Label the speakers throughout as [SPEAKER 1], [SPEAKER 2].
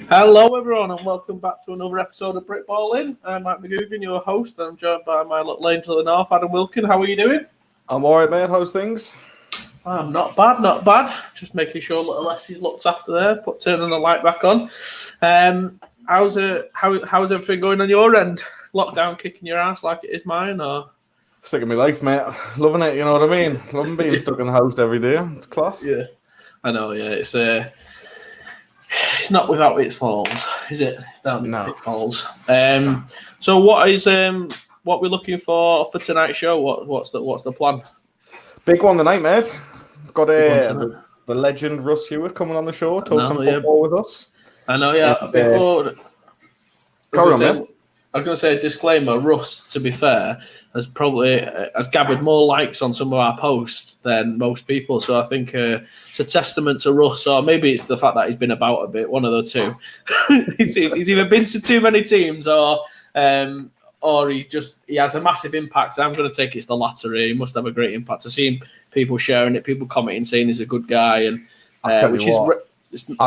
[SPEAKER 1] Hello, everyone, and welcome back to another episode of Britballin. I'm Matt McGugan, your host, and I'm joined by my little lane to the north, Adam Wilkin. How are you doing?
[SPEAKER 2] I'm all right, mate. How's things?
[SPEAKER 1] I'm not bad, not bad. Just making sure little Leslie's looked after there, turning the light back on. How's everything going on your end? Lockdown kicking your ass like it is mine, or?
[SPEAKER 2] Stick in my life, mate. Loving it, you know what I mean? Loving being stuck in the house every day. It's class.
[SPEAKER 1] Yeah, I know, yeah. It's not without its falls, is it? No. Pitfalls. So what we're looking for tonight's show? What's the plan?
[SPEAKER 2] Big one tonight, mate. Got the legend Russ Hewitt coming on the show, talk some football with us.
[SPEAKER 1] I know, yeah. Before I was going to say a disclaimer. Russ, to be fair, has gathered more likes on some of our posts than most people. So I think it's a testament to Russ, or maybe it's the fact that he's been about a bit. One of the two. he's either been to too many teams, or he has a massive impact. I'm going to take it's the latter. He must have a great impact. I've seen people sharing it, people commenting, saying he's a good guy, and which is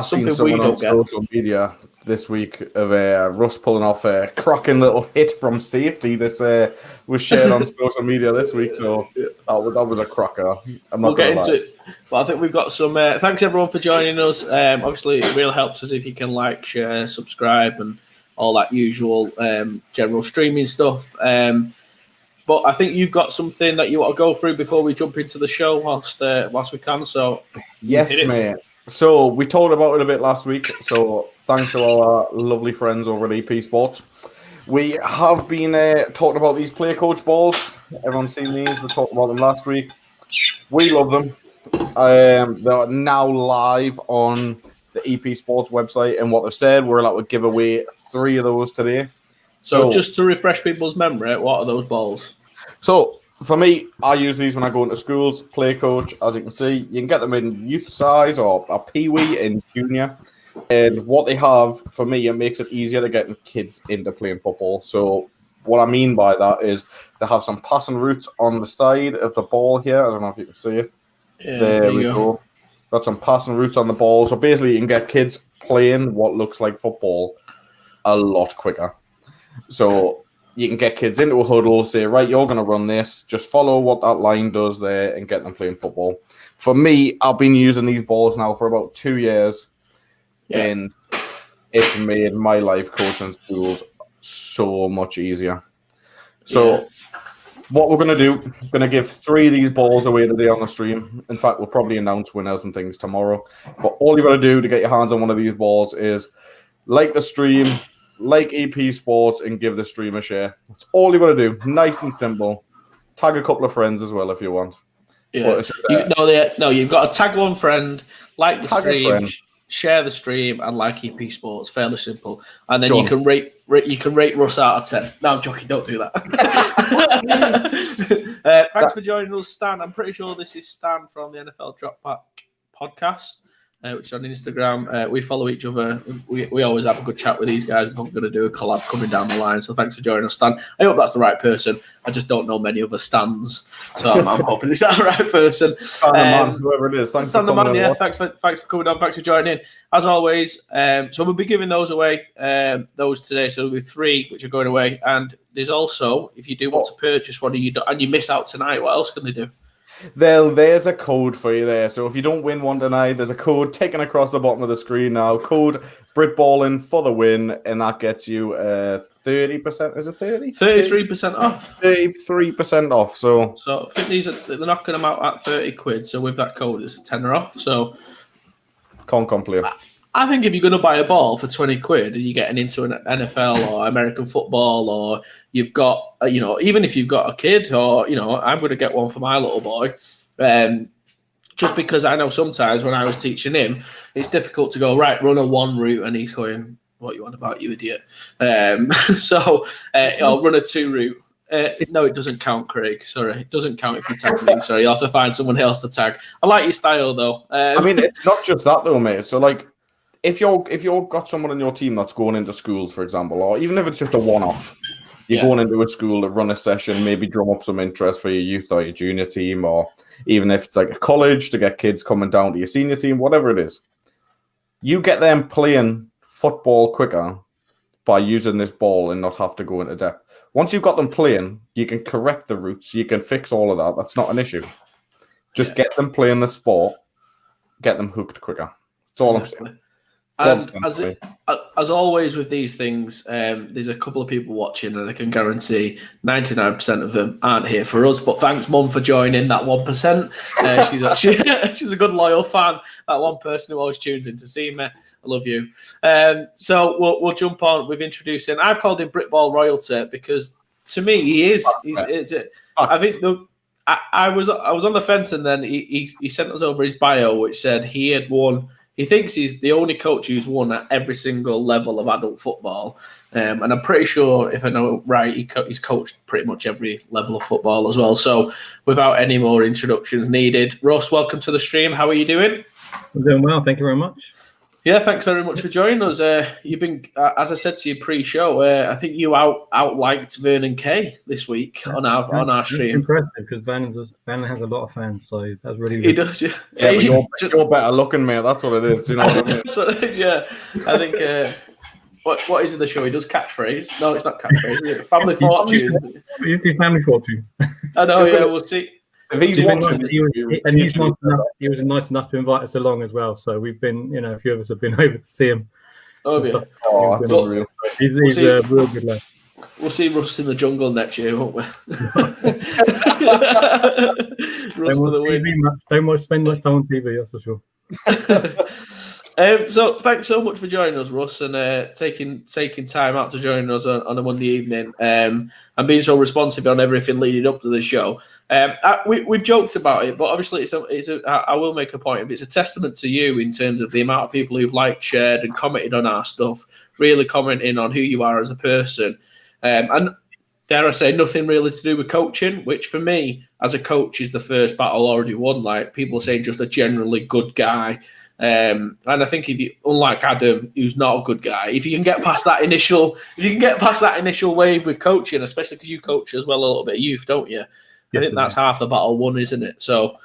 [SPEAKER 1] something we don't get.
[SPEAKER 2] Social media this week of Russ pulling off a cracking little hit from safety. This was shared on social media this week, so that was a cracker.
[SPEAKER 1] We'll get into it, but I think we've got some. Thanks everyone for joining us. Obviously, it really helps us if you can like, share, subscribe, and all that usual general streaming stuff. But I think you've got something that you want to go through before we jump into the show whilst we can. So
[SPEAKER 2] yes, mate. So we talked about it a bit last week. So thanks to all our lovely friends over at EP Sports. We have been talking about these play coach balls. Everyone's seen these. We talked about them last week. We love them. They're now live on the EP Sports website, and what they've said, we're allowed to give away 3 of those today.
[SPEAKER 1] So just to refresh people's memory, what are those balls?
[SPEAKER 2] So for me, I use these when I go into schools, play coach. As you can see, you can get them in youth size or a peewee and junior. And what they have, for me, it makes it easier to get kids into playing football. So what I mean by that is they have some passing routes on the side of the ball here. I don't know if you can see it.
[SPEAKER 1] Yeah,
[SPEAKER 2] there we go. Got some passing routes on the ball. So basically, you can get kids playing what looks like football a lot quicker. So you can get kids into a huddle, say, right, you're going to run this. Just follow what that line does there and get them playing football. For me, I've been using these balls now for about 2 years. Yeah. And it's made my life coaching schools so much easier. So what we're going to do, we're going to give 3 of these balls away today on the stream. In fact, we'll probably announce winners and things tomorrow. But all you got to do to get your hands on one of these balls is like the stream, like EP Sports, and give the stream a share. That's all you got to do. Nice and simple. Tag a couple of friends as well if you want.
[SPEAKER 1] Yeah. You've got to tag one friend, like the stream, share the stream, and like EP Sports. Fairly simple. And then you can rate Russ out of 10. No, I'm joking. Don't do that. Thanks for joining us, Stan. I'm pretty sure this is Stan from the NFL Drop Back podcast, which is on Instagram. We follow each other. We always have a good chat with these guys. We're going to do a collab coming down the line. So thanks for joining us, Stan. I hope that's the right person. I just don't know many other Stans. So I'm hoping it's the right person.
[SPEAKER 2] Stan the man, whoever it is. Thanks for coming
[SPEAKER 1] on. Thanks for coming on. Thanks for joining in. As always, so we'll be giving those away, those today. So there'll be 3 which are going away. And there's also, if you do want to purchase one and you miss out tonight, what else can they do?
[SPEAKER 2] There's a code for you there. So if you don't win one tonight, there's a code taken across the bottom of the screen now. Code Britballin for the win, and that gets you 30%. Is it 30?
[SPEAKER 1] 33% off.
[SPEAKER 2] 33% off. So
[SPEAKER 1] I think they're knocking them out at 30 quid. So with that code, it's a tenner off. So
[SPEAKER 2] can't complain.
[SPEAKER 1] I think if you're going to buy a ball for 20 quid and you're getting into an NFL or American football, or you've got, even if you've got a kid, or, I'm going to get one for my little boy, just because I know sometimes when I was teaching him, it's difficult to go, right, run a 1 route, and he's going, what you want about, you idiot? So I'll run a 2 route. No, it doesn't count, Craig. Sorry, it doesn't count if you tag me. Sorry, you'll have to find someone else to tag. I like your style, though.
[SPEAKER 2] I mean, it's not just that, though, mate. So, like, if you've got someone in your team that's going into schools, for example, or even if it's just a one-off, you're going into a school to run a session, maybe drum up some interest for your youth or your junior team, or even if it's like a college to get kids coming down to your senior team, whatever it is. You get them playing football quicker by using this ball and not have to go into depth. Once you've got them playing, you can correct the routes. You can fix all of that. That's not an issue. Just get them playing the sport. Get them hooked quicker. That's all I'm saying.
[SPEAKER 1] And as always with these things, there's a couple of people watching, and I can guarantee 99% of them aren't here for us. But thanks, Mum, for joining that 1%. She's a good loyal fan. That one person who always tunes in to see me. I love you. So we'll jump on with introducing. I've called him Britball royalty because to me he is. I think I was on the fence, and then he sent us over his bio, which said he had won. He thinks he's the only coach who's won at every single level of adult football. And I'm pretty sure, if I know right, he's coached pretty much every level of football as well. So without any more introductions needed, Russ, welcome to the stream. How are you doing?
[SPEAKER 3] I'm doing well. Thank you very much.
[SPEAKER 1] Yeah, thanks very much for joining us. You've been, as I said to you pre-show, I think you outliked Vernon Kay this week on our stream.
[SPEAKER 3] Impressive because Vernon has a lot of fans, so that's really good.
[SPEAKER 1] He does, yeah.
[SPEAKER 2] But you're better looking, mate. That's what it is. Do you know what I mean?
[SPEAKER 1] That's what it is, yeah. I think what is it the show? He does catchphrase. No, it's not catchphrase. Is it? Family Fortunes.
[SPEAKER 3] You see Family Fortunes.
[SPEAKER 1] I know. Yeah, we'll see.
[SPEAKER 2] If he's watching,
[SPEAKER 3] he was nice enough to invite us along as well. So we've been, a few of us have been over to see him.
[SPEAKER 1] Oh, yeah.
[SPEAKER 2] Oh, that's unreal.
[SPEAKER 3] He's a real good lad.
[SPEAKER 1] We'll see Russ in the jungle next year, won't we? Russ for the win.
[SPEAKER 3] Don't spend much time on TV, that's for sure.
[SPEAKER 1] So thanks so much for joining us, Russ, and taking time out to join us on a Monday evening, and being so responsive on everything leading up to the show. We've joked about it, but obviously I will make a point of it. It's a testament to you in terms of the amount of people who've liked, shared, and commented on our stuff, really commenting on who you are as a person, and dare I say, nothing really to do with coaching, which for me as a coach is the first battle already won. Like people saying, just a generally good guy. And I think unlike Adam, who's not a good guy, if you can get past that initial wave with coaching, especially because you coach as well a little bit of youth, don't you? Yes, I think that's half the battle won, isn't it? So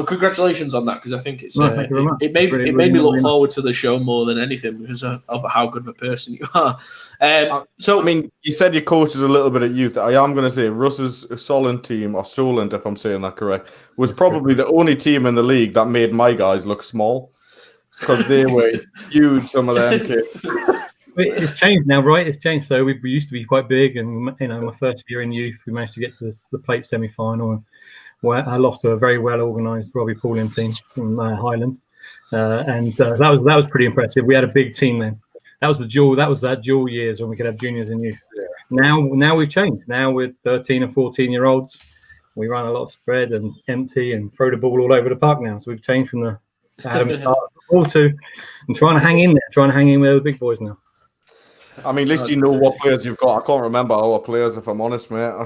[SPEAKER 1] congratulations on that, because I think it's it made me look forward to the show more than anything because of how good of a person you are.
[SPEAKER 2] So I mean, you said you coached a little bit at youth. I am going to say Russ's Solent team, or Solent, if I'm saying that correct, was probably the only team in the league that made my guys look small because they were huge. Some of them kids.
[SPEAKER 3] It's changed now, right? It's changed. So we used to be quite big, and my first year in youth, we managed to get to the plate semi-final, and where I lost to a very well-organised Robbie Paulin team from Highland, and that was pretty impressive. We had a big team then. That was that dual years when we could have juniors and youth. Yeah. Now we've changed. Now we're 13 and 14-year-olds. We run a lot of spread and empty and throw the ball all over the park now. So we've changed from the Adam start football to and trying to hang in with the big boys now.
[SPEAKER 2] I mean, at least you know what players you've got. I can't remember our players, if I'm honest, mate. I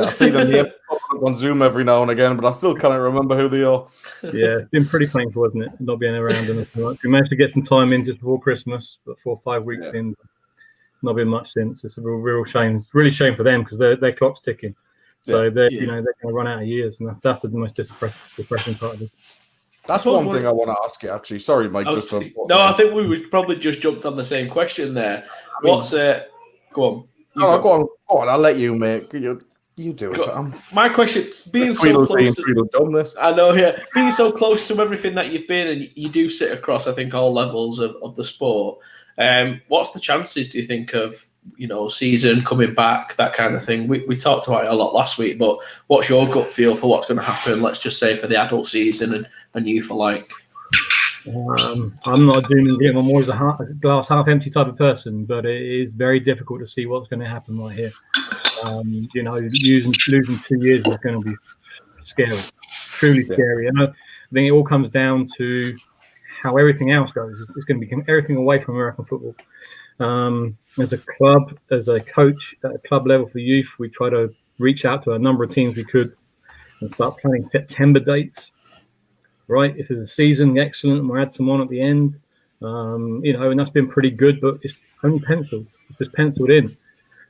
[SPEAKER 2] see them here on Zoom every now and again, but I still can't remember who they are.
[SPEAKER 3] Yeah, it's been pretty painful, hasn't it? Not being around them as much. We managed to get some time in just before Christmas, but 4 or 5 weeks in, not been much since. It's a real shame. It's really a shame for them because their clock's ticking. So they're going to run out of years, and that's the most depressing part of it.
[SPEAKER 2] That's one thing I want to ask you, actually. Sorry, Mike.
[SPEAKER 1] I think we would probably just jumped on the same question there. Go on.
[SPEAKER 2] Go on. I'll let you, mate. You do it.
[SPEAKER 1] My question, being so close to... I know, yeah. Being so close to everything that you've been, and you do sit across, I think, all levels of the sport. What's the chances, do you think, of season coming back, that kind of thing? We talked about it a lot last week, but what's your gut feel for what's going to happen, let's just say, for the adult season and youth alike?
[SPEAKER 3] I'm not a doom and gloom. I'm always a glass half empty type of person, but it is very difficult to see what's going to happen right here. Losing 2 years is going to be scary, truly scary. And I think it all comes down to how everything else goes. It's going to be everything away from American football. As a club, as a coach at a club level for youth, we try to reach out to a number of teams we could and start planning September dates. Right, if there's a season, excellent, and we'll add some on at the end. And that's been pretty good, but it's only penciled. It's just penciled in.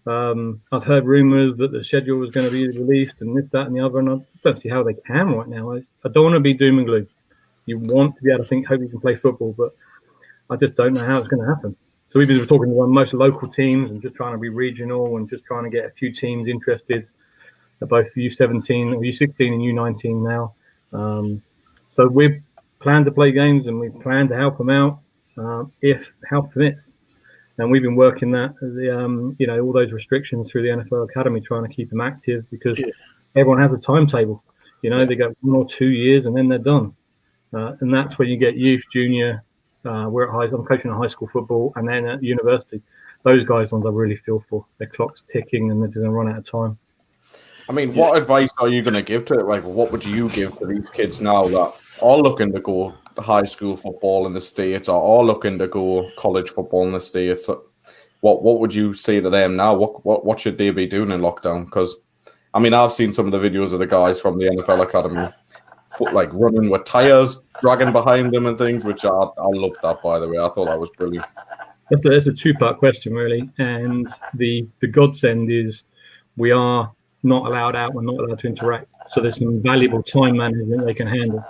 [SPEAKER 3] I've heard rumours that the schedule was going to be released and this, that, and the other, and I don't see how they can right now. I don't want to be doom and gloom. You want to be able to hope you can play football, but I just don't know how it's going to happen. So we've been talking to most local teams and just trying to be regional and just trying to get a few teams interested, both U17 or U16 and U19 now. So we plan to play games and we plan to help them out if help permits. And we've been working that, all those restrictions through the NFL Academy, trying to keep them active because everyone has a timetable. They go 1 or 2 years and then they're done. And that's when you get youth, junior. I'm coaching at high school football, and then at university. Those guys ones I really feel for. Their clock's ticking and they're going to run out of time.
[SPEAKER 2] I mean, what advice are you going to give to it? Like, what would you give to these kids now that are looking to go to high school football in the States or are looking to go college football in the States? What would you say to them now? What should they be doing in lockdown? Because, I mean, I've seen some of the videos of the guys from the NFL Academy, like running with tires, dragging behind them and things, which I loved that, by the way. I thought that was brilliant.
[SPEAKER 3] That's a two-part question, really. And the godsend is we are not allowed out, we're not allowed to interact. So there's some valuable time management they can handle.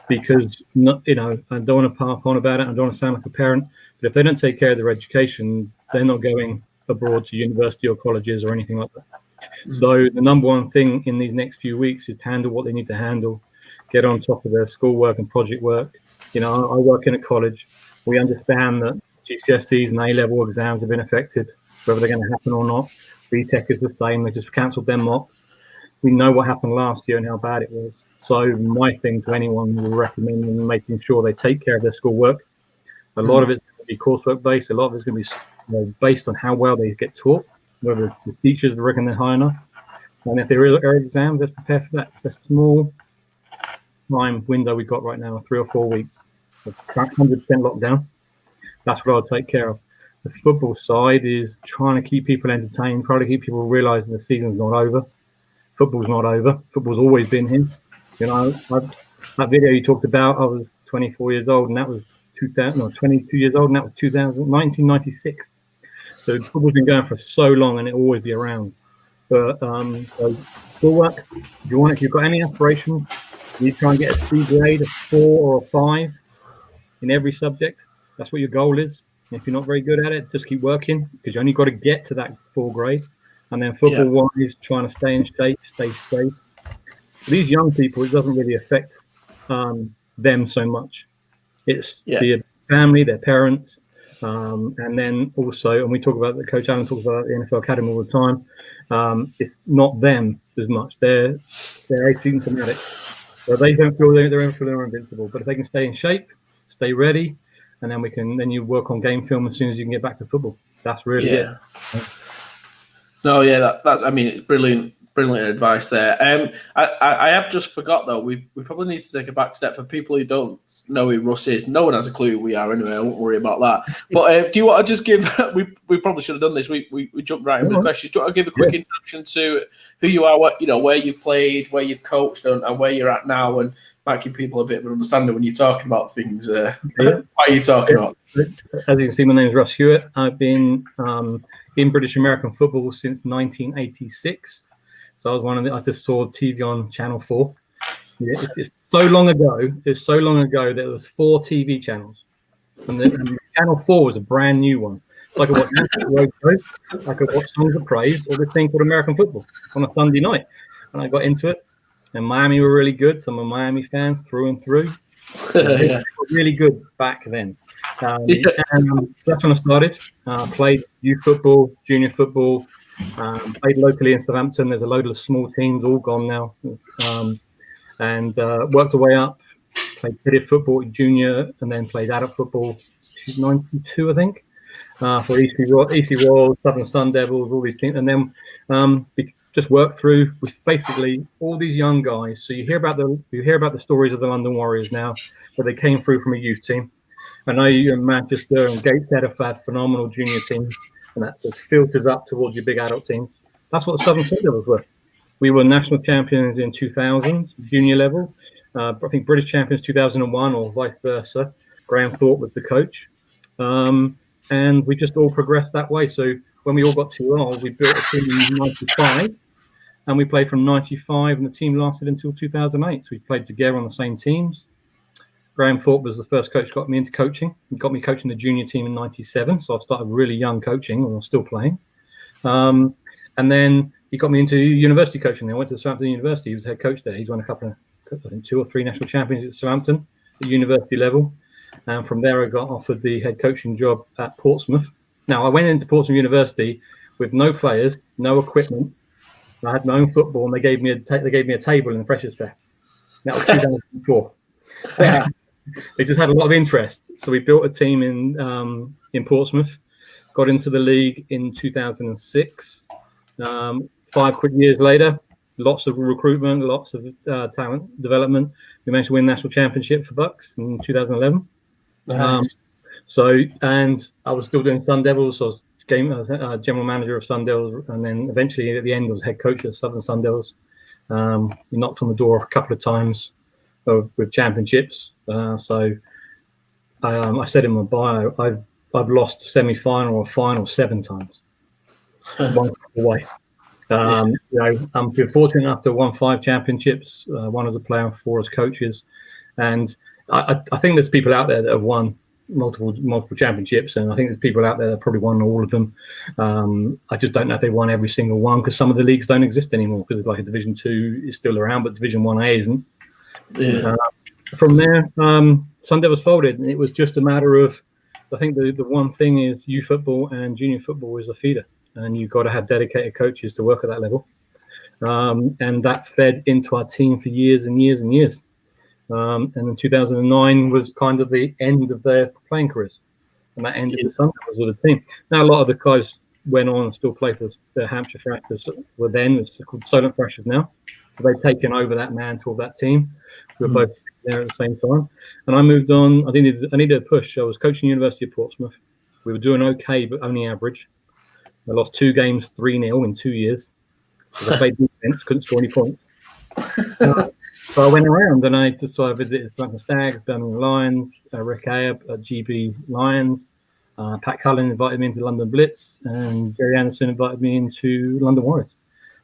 [SPEAKER 3] Because, I don't want to harp on about it, I don't want to sound like a parent, but if they don't take care of their education, they're not going abroad to university or colleges or anything like that. So the number one thing in these next few weeks is handle what they need to handle, get on top of their schoolwork and project work. I work in a college. We understand that GCSEs and A-level exams have been affected, whether they're going to happen or not. BTEC is the same. They just cancelled them off. We know what happened last year and how bad it was. So my thing to anyone will recommend them making sure they take care of their schoolwork. A lot of it's going to be coursework based. A lot of it's going to be based on how well they get taught, whether the teachers reckon they're high enough. And if there are exams, let's prepare for that. It's a small time window we've got right now, 3 or 4 weeks. 100% lockdown. That's what I'll take care of. The football side is trying to keep people entertained, trying to keep people realising the season's not over. Football's not over. Football's always been here. That video you talked about, I was 24 years old, and that was 22 years old, and that was 1996. So football's been going for so long, and it'll always be around. But so schoolwork, if you've got any aspirations, you try and get a C grade, a 4 or a 5 in every subject. That's what your goal is. And if you're not very good at it, just keep working because you only got to get to that 4 grade. And then football-wise, trying to stay in shape, stay safe. For these young people, it doesn't really affect them so much. It's the family, their parents, and then also, and we talk about the Coach Allen talks about the NFL Academy all the time. It's not them as much. They're asymptomatic, so they don't feel they're invincible. But if they can stay in shape, stay ready, and then you work on game film as soon as you can get back to football. That's really it.
[SPEAKER 1] No, that's. I mean, it's brilliant advice there. I have just forgot though. We probably need to take a back step for people who don't know who Russ is. No one has a clue who we are anyway. I won't worry about that. But do you want to just give? We probably should have done this. We jumped right into the questions. Do you want to give a quick introduction to who you are? Where you've played, where you've coached, and where you're at now, and might give people a bit of an understanding when you're talking about things. What are you talking about?
[SPEAKER 3] As you can see, my name is Russ Hewitt. I've been in British American football since 1986. So I just saw TV on Channel 4. It's so long ago. It's so long ago that there was 4 TV channels, and Channel 4 was a brand new one. So I could watch road shows, I could watch Songs of Praise, or this thing called American Football on a Sunday night, and I got into it. And Miami were really good. So I'm a Miami fan through and through. Really good back then. And that's when I started. Played youth football, junior football. Played locally in Southampton. There's a load of small teams, all gone now. And worked our way up. Played pitted football at junior, and then played adult football. 92, I think, for EC Royals, Southern Sun Devils, all these teams, and then just worked through with basically all these young guys. So you hear about the stories of the London Warriors now, where they came through from a youth team. I know you're in Manchester and Gateshead have had phenomenal junior teams, and that just filters up towards your big adult teams. That's what the Southern Sun Devils were. We were national champions in 2000, junior level. I think British champions 2001 or vice versa. Graham Thorpe was the coach. And we just all progressed that way. So when we all got too old, we built a team in 95. And we played from 95, and the team lasted until 2008. So we played together on the same teams. Graham Thorpe was the first coach who got me into coaching. He got me coaching the junior team in '97, so I've started really young coaching, and I'm still playing. And then he got me into university coaching. I went to Southampton University. He was head coach there. He's won a couple of, I think, 2 or 3 national championships at Southampton at university level. And from there, I got offered the head coaching job at Portsmouth. Now, I went into Portsmouth University with no players, no equipment. I had my own football, and they gave me a table in the Freshers' Fair. That was 2004. They just had a lot of interest, so we built a team in Portsmouth. Got into the league in 2006. 5 quick years later, lots of recruitment, lots of talent development. We managed to win national championship for Bucks in 2011. Nice. And I was still doing Sun Devils. So I was general manager of Sun Devils, and then eventually at the end I was head coach of Southern Sun Devils. We knocked on the door a couple of times with championships. I said in my bio, I've lost semi-final or final 7 times. One away. I'm fortunate enough to have won 5 championships, 1 as a player and 4 as coaches. And I think there's people out there that have won multiple championships, and I think there's people out there that probably won all of them. I just don't know if they won every single one, because some of the leagues don't exist anymore, because like a Division 2 is still around, but Division 1A isn't. Yeah. From there, Sun Devils folded, and it was just a matter of, I think the one thing is youth football and junior football is a feeder, and you've got to have dedicated coaches to work at that level. And that fed into our team for years and years and years. And in 2009 was kind of the end of their playing careers, and that ended the Sun Devils with the team. Now a lot of the guys went on and still play for the Hampshire Thrashers. Were then it's called Solent Thrashers now. So they've taken over that mantle of that team. We were both there at the same time, and I moved on. I needed a push. I was coaching University of Portsmouth. We were doing okay, but only average. I lost 2 games 3-0 in 2 years. I played defense, couldn't score any points. So I went around and I visited Southampton Stags, Birmingham Lions, Rick Ayer at GB Lions. Pat Cullen invited me into London Blitz, and Jerry Anderson invited me into London Warriors.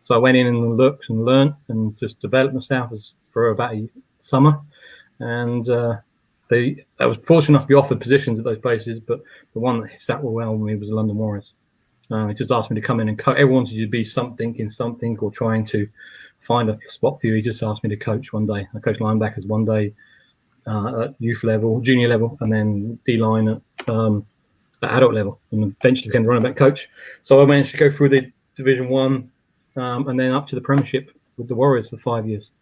[SPEAKER 3] So I went in and looked and learnt and just developed myself for about a summer. And I was fortunate enough to be offered positions at those places, but the one that sat well with me was the London Warriors. He just asked me to come in and coach. Everyone wanted you to be something in something or trying to find a spot for you. He just asked me to coach one day. I coached linebackers one day at youth level, junior level, and then D-line at adult level, and eventually became the running back coach. So I managed to go through the Division 1 and then up to the Premiership with the Warriors for 5 years.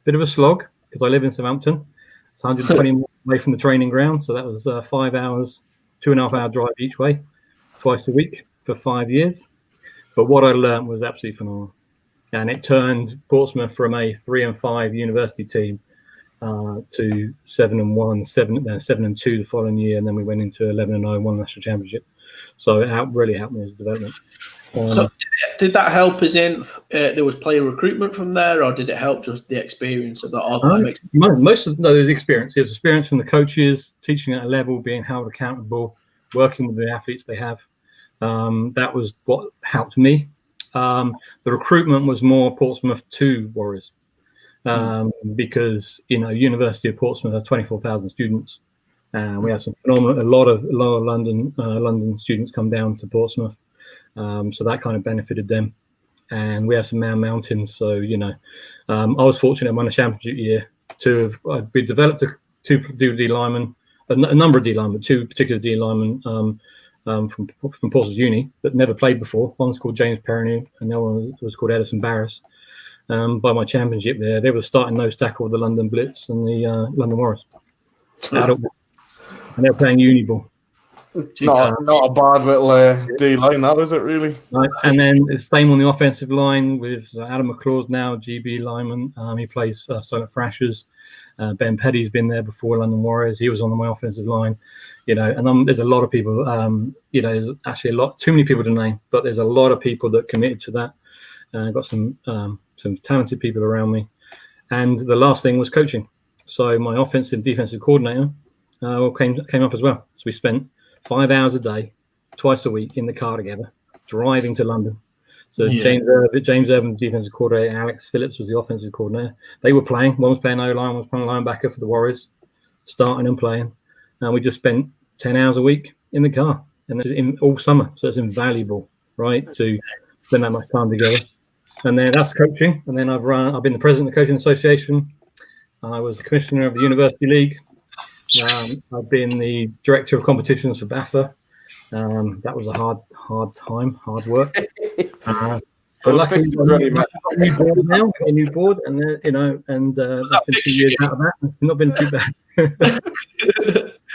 [SPEAKER 3] Bit of a slog because I live in Southampton. It's 120 miles away from the training ground, so that was 5 hours, 2.5 hour drive each way, twice a week for 5 years. But what I learned was absolutely phenomenal. And it turned Portsmouth from a 3-5 university team to 7-1, 7-2 the following year, and then we went into 11-0, won the national championship. So it really helped me as a development.
[SPEAKER 1] So did that help as in there was player recruitment from there, or did it help just the experience of that?
[SPEAKER 3] Most of the experience. It was experience from the coaches, teaching at a level, being held accountable, working with the athletes they have. That was what helped me. The recruitment was more Portsmouth to Warriors, because University of Portsmouth has 24,000 students, and we have some phenomenal. A lot of London students come down to Portsmouth, so that kind of benefited them. And we have some Man Mountains, so I was fortunate in my championship year we developed two D linemen, a number of D linemen, but 2 particular D linemen. From Portsmouth Uni that never played before. One's called James Perrineau, and the other one was called Edison Barris. By my championship there, they were starting nose tackle of the London Blitz and the London Warriors. And they were playing uni ball.
[SPEAKER 2] Not a bad little D line, that is it really?
[SPEAKER 3] Right. And then it's the same on the offensive line with Adam McClaw's now GB lineman. He plays Solent Thrashers. Ben Petty's been there before London Warriors. He was on my offensive line, and there's a lot of people, there's actually too many people to name, but there's a lot of people that committed to that. I've got some talented people around me. And the last thing was coaching. So my offensive defensive coordinator came up as well. So we spent 5 hours a day, twice a week in the car together, driving to London. So James Irvin's defensive coordinator, Alex Phillips was the offensive coordinator. They were playing. One was playing O-line, one was playing linebacker for the Warriors. starting and playing. And we just spent 10 hours a week in the car, and this is in all summer. So it's invaluable, right, to spend that much time together. And then that's coaching. And then I've been the president of the Coaching Association. I was the commissioner of the University League. I've been the director of competitions for BAFA. That was a hard time, hard work. But luckily, we've got a new board now. We've got a new board, and that's been 2 years out of that. It's not been too bad.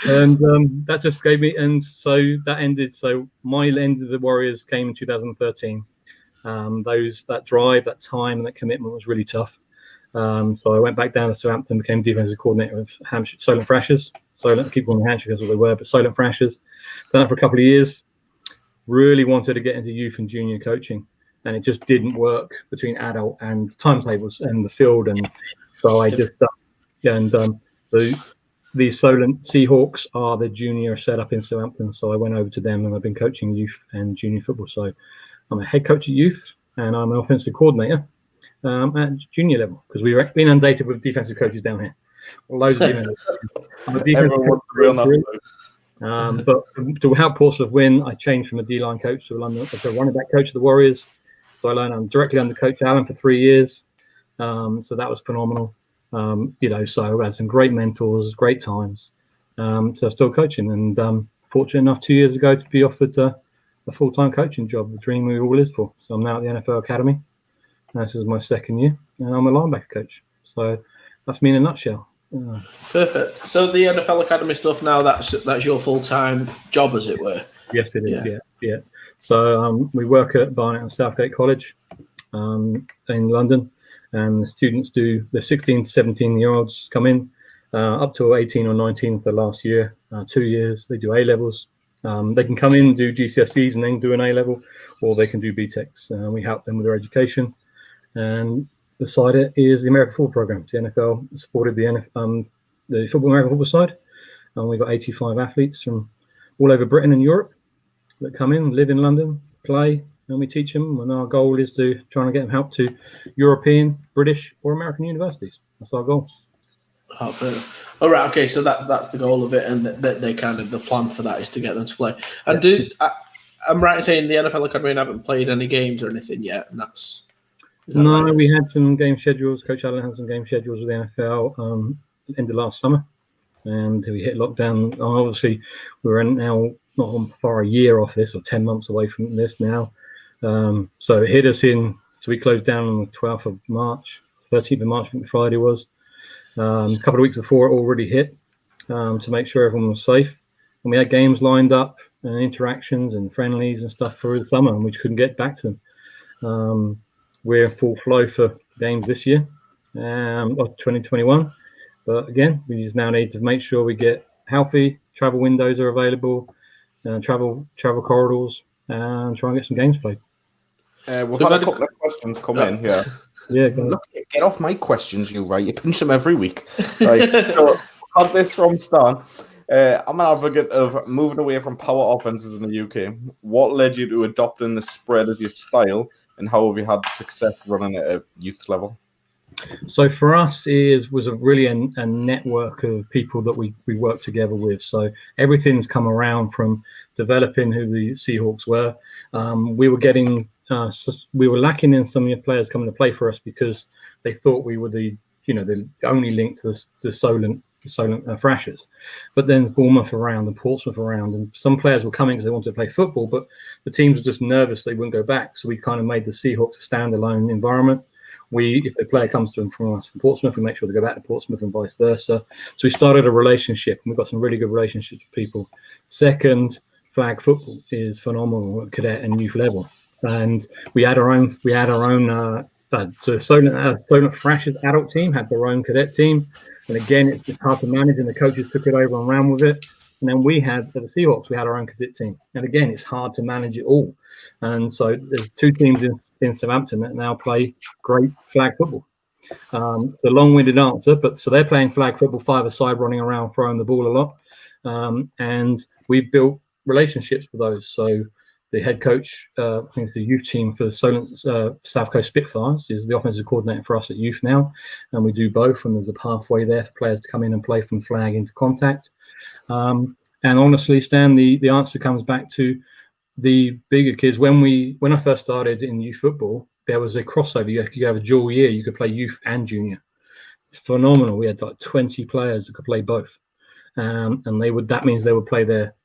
[SPEAKER 3] And that just gave me, and so that ended. So my end of the Warriors came in 2013. That drive, that time, and that commitment was really tough. So I went back down to Southampton, became defensive coordinator of Hampshire Solent Thrashers. Solent, keep calling them Hampshire because what they were, but Solent Thrashers. Done that for a couple of years. Really wanted to get into youth and junior coaching, and it just didn't work between adult and timetables and the field. And so I just the Solent Seahawks are the junior setup in Southampton. So I went over to them, and I've been coaching youth and junior football. So I'm a head coach at youth, and I'm an offensive coordinator at junior level, because we were inundated with defensive coaches down here. Loads of defensive coaches. But to help Portsmouth win, I changed from a D-line coach to a running back coach of the Warriors. So I learned directly under Coach Allen for 3 years. So that was phenomenal. So I had some great mentors, great times. So I'm still coaching, and fortunate enough 2 years ago to be offered a full-time coaching job, the dream we all live for. So I'm now at the NFL Academy. This is my second year, and I'm a linebacker coach. So that's me in a nutshell.
[SPEAKER 1] Perfect. So the NFL Academy stuff now, that's your full-time job, as it were?
[SPEAKER 3] Yes, it is, yeah. So we work at Barnet and Southgate College in London, and the students the 16 to 17-year-olds come in up to 18 or 19 for the last year, 2 years. They do A-levels. They can come in and do GCSEs and then do an A-level, or they can do BTECs. We help them with their education. And beside it is the American football program. The NFL supported the American football side. And we've got 85 athletes from all over Britain and Europe that come in, live in London, play, and we teach them. And our goal is to try and get them help to European, British, or American universities. That's our goal.
[SPEAKER 1] Oh, fair. All right, okay, so that's the goal of it, and they kind of the plan for that is to get them to play. And I'm right in saying the NFL Academy haven't played any games or anything yet, and No,
[SPEAKER 3] right? We had some game schedules. Coach Allen had some game schedules with the NFL end of last summer, and we hit lockdown. Obviously, we're now not far a year off this, or 10 months away from this now. So it hit us so we closed down on the 12th of March, 13th of March, I think the Friday was. A couple of weeks before it already hit, to make sure everyone was safe. And we had games lined up and interactions and friendlies and stuff for the summer, and we just couldn't get back to them. We're in full flow for games this year, of 2021. But again, we just now need to make sure we get healthy, travel windows are available, travel corridors, and try and get some games played.
[SPEAKER 2] We've had a couple of questions come in here.
[SPEAKER 3] Yeah,
[SPEAKER 2] look, get off my questions, you pinch them every week. Right. So had this from Stan. I'm an advocate of moving away from power offenses in the UK. What led you to adopting the spread as your style, and how have you had success running at a youth level?
[SPEAKER 3] So for us, was really a network of people that we work together with. So everything's come around from developing who the Seahawks were. We were lacking in some of the players coming to play for us because they thought we were the only link to the Solent Thrashers. But then Bournemouth around and Portsmouth around, and some players were coming because they wanted to play football, but the teams were just nervous they wouldn't go back. So we kind of made the Seahawks a standalone environment. If the player comes to them from us from Portsmouth, we make sure they go back to Portsmouth and vice versa. So we started a relationship, and we've got some really good relationships with people. Second, flag football is phenomenal at cadet and youth level. And we had our own. So Solent Thrashers adult team had their own cadet team, and again, it's hard to manage. And the coaches took it over and ran with it. And then we had the Seahawks. We had our own cadet team, and again, it's hard to manage it all. And so there's two teams in Southampton that now play great flag football. It's a long-winded answer, but so they're playing flag football, five-a-side, running around, throwing the ball a lot, and we've built relationships with those. So the head coach, I think it's the youth team for Solent South Coast Spitfires, is the offensive coordinator for us at youth now, and we do both. And there's a pathway there for players to come in and play from flag into contact. And honestly, Stan, the answer comes back to the bigger kids. When I first started in youth football, there was a crossover. You could have a dual year. You could play youth and junior. It's phenomenal. We had like 20 players that could play both, and that means they would play their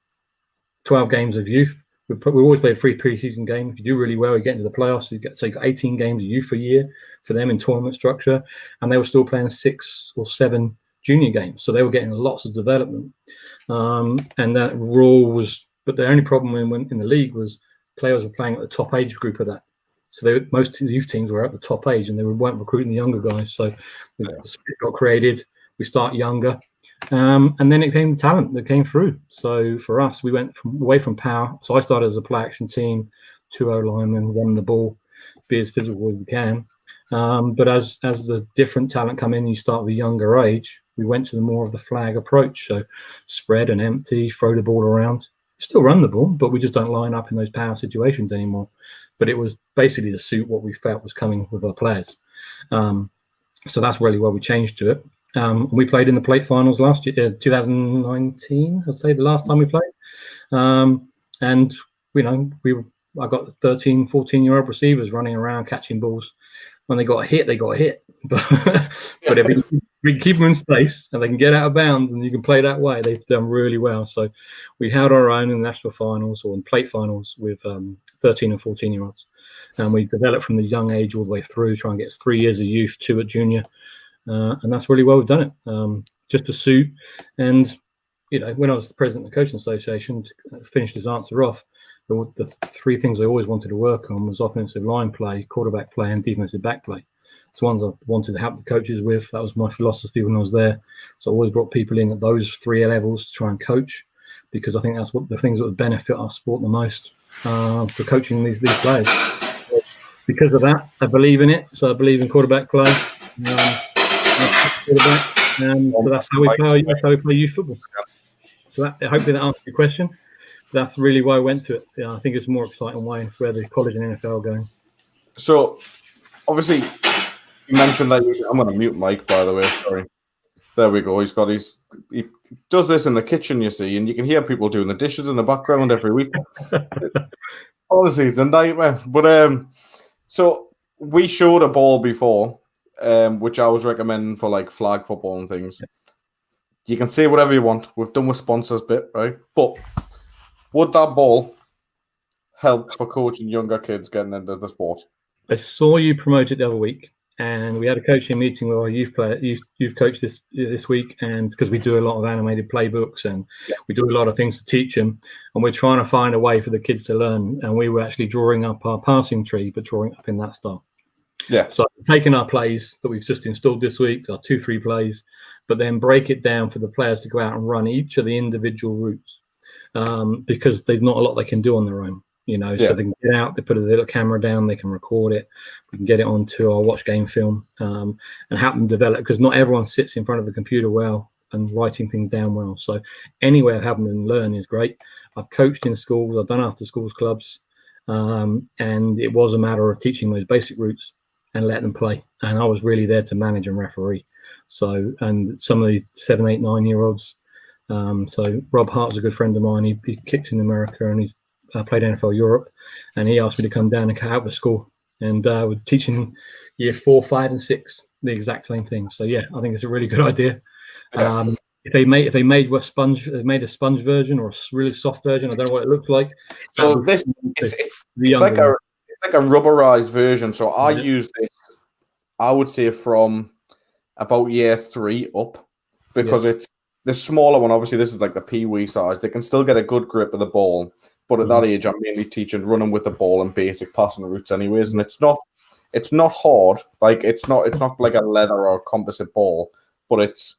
[SPEAKER 3] 12 games of youth. We always play a free pre-season game. If you do really well, you get into the playoffs. You got 18 games of youth a year for them in tournament structure, and they were still playing 6 or 7 junior games. So they were getting lots of development, and that rule was. But the only problem in the league was players were playing at the top age group of that. So most youth teams were at the top age, and they weren't recruiting the younger guys. So the split got created. We start younger. And then it came the talent that came through. So for us, we went away from power. So I started as a play action team, 2 O-linemen, run the ball, be as physical as we can. But as the different talent come in, you start with a younger age. We went to the more of the flag approach. So spread and empty, throw the ball around. Still run the ball, but we just don't line up in those power situations anymore. But it was basically to suit what we felt was coming with our players. So that's really where we changed to it. We played in the plate finals last year, 2019, I'd say the last time we played. And, I got 13, 14-year-old receivers running around catching balls. When they got hit, they got hit. But if we keep them in space and they can get out of bounds and you can play that way, they've done really well. So we held our own in the national finals or in plate finals with 13 and 14-year-olds. And we developed from the young age all the way through, try and get 3 years of youth, 2 at junior. And that's really well we've done it, just to suit. And, when I was the president of the Coaching Association, to finish this answer off, the 3 things I always wanted to work on was offensive line play, quarterback play, and defensive back play. It's the ones I wanted to help the coaches with. That was my philosophy when I was there. So I always brought people in at those 3 levels to try and coach, because I think that's what the things that would benefit our sport the most for coaching these players. So because of that, I believe in it. So I believe in quarterback play. So that's how we play youth football. So hopefully that answers your question. That's really why I went to it. I think it's a more exciting way for where the college and NFL are going.
[SPEAKER 2] So obviously you mentioned that I'm going to mute Mike, by the way. Sorry. There we go. He does this in the kitchen, you see, and you can hear people doing the dishes in the background every week. Honestly, it's a nightmare. But so we showed a ball before, which I was recommending for like flag football and things. You can say whatever you want. We've done with sponsors bit, right? But would that ball help for coaching younger kids getting into the sport?
[SPEAKER 3] I saw you promote it the other week, and we had a coaching meeting with our youth coach this week, and because we do a lot of animated playbooks and we do a lot of things to teach them, and we're trying to find a way for the kids to learn. And we were actually drawing up our passing tree, but drawing up in that style. Yeah. So taking our plays that we've just installed this week, our 2-3 plays, but then break it down for the players to go out and run each of the individual routes, because there's not a lot they can do on their own. So they can get out, they put a little camera down, they can record it, we can get it onto our watch game film, and help them develop, because not everyone sits in front of the computer well and writing things down well. So any way of helping them learn is great. I've coached in schools, I've done after schools clubs, and it was a matter of teaching those basic routes and let them play. And I was really there to manage and referee. So, and some of the 7, 8, 9-year-olds. So Rob Hart's a good friend of mine. He kicked in America and he's played NFL Europe. And he asked me to come down and help the school. And we're teaching year 4, 5, and 6 the exact same thing. So yeah, I think it's a really good idea. If they made a sponge version or a really soft version, I don't know what it looks like.
[SPEAKER 2] So it's like a rubberized version. So I use this, I would say, from about year 3 up, because it's the smaller one. Obviously, this is like the pee-wee size. They can still get a good grip of the ball, but at that age, I'm mainly teaching running with the ball and basic passing routes, anyways. And it's not hard. Like it's not like a leather or composite ball, but it's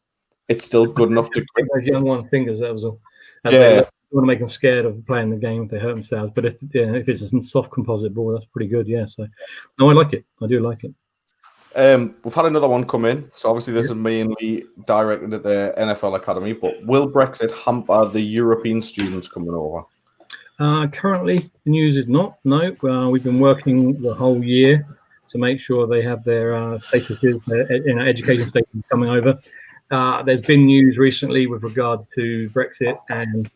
[SPEAKER 2] still good enough to grip.
[SPEAKER 3] Those young ones' fingers. That was all. You want to make them scared of playing the game if they hurt themselves. But if it's a soft composite ball, that's pretty good. Yeah. So no, I like it. I do like it.
[SPEAKER 2] We've had another one come in. So obviously this is mainly directed at the NFL Academy, but will Brexit hamper the European students coming over?
[SPEAKER 3] Currently, the news is not. No, we've been working the whole year to make sure they have their statuses, their education status coming over. There's been news recently with regard to Brexit and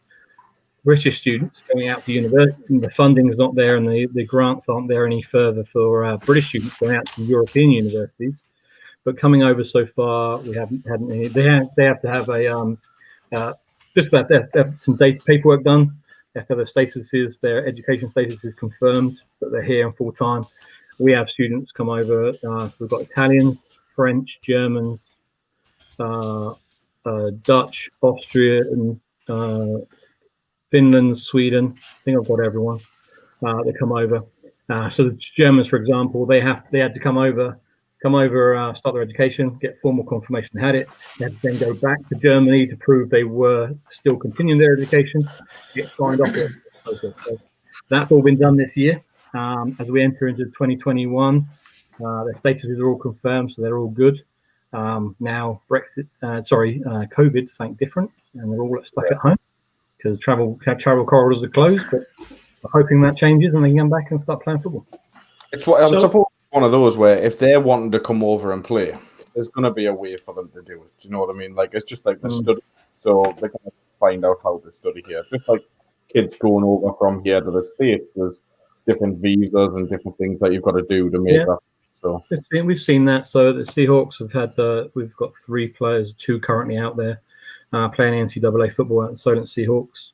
[SPEAKER 3] British students going out to university. The funding is not there, and the grants aren't there any further for British students going out to European universities. But coming over so far, we haven't had any. They have to have a just about they have some data paperwork done. They have to have their statuses, their education status is confirmed that they're here and full time. We have students come over. We've got Italian, French, Germans, Dutch, Austrian, Finland, Sweden. I think I've got everyone. They come over. So the Germans, for example, they had to come over, start their education, get formal confirmation they had it. They had to then go back to Germany to prove they were still continuing their education, get signed off. So that's all been done this year. As we enter into 2021, their statuses are all confirmed, so they're all good. Now COVID's something different, and they're all stuck at home because travel corridors are closed. But we're hoping that changes and they can come back and start playing football.
[SPEAKER 2] It's what I'm supposed one of those where if they're wanting to come over and play, there's going to be a way for them to do it. Do you know what I mean? Like, it's just like the study, so they're going to find out how to study here. Just like kids going over from here to the States, there's different visas and different things that you've got to do to make that. So
[SPEAKER 3] we've seen that. So the Seahawks have had we've got 3 players, 2 currently out there playing NCAA football at the Solent Seahawks.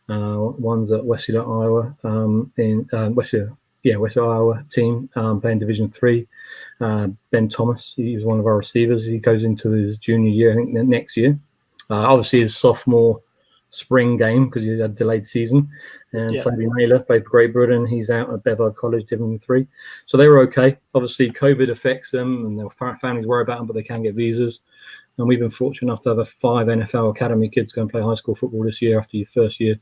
[SPEAKER 3] One's at Wesley, Iowa, in West Iowa team, playing Division 3. Ben Thomas, he's one of our receivers. He goes into his junior year, I think, next year. Obviously, his sophomore spring game because he had a delayed season. And Toby Naylor played for Great Britain. He's out at Bevard College, Division 3. So they were okay. Obviously, COVID affects them, and their families worry about them, but they can get visas. And we've been fortunate enough to have 5 NFL Academy kids go and play high school football this year after your first year.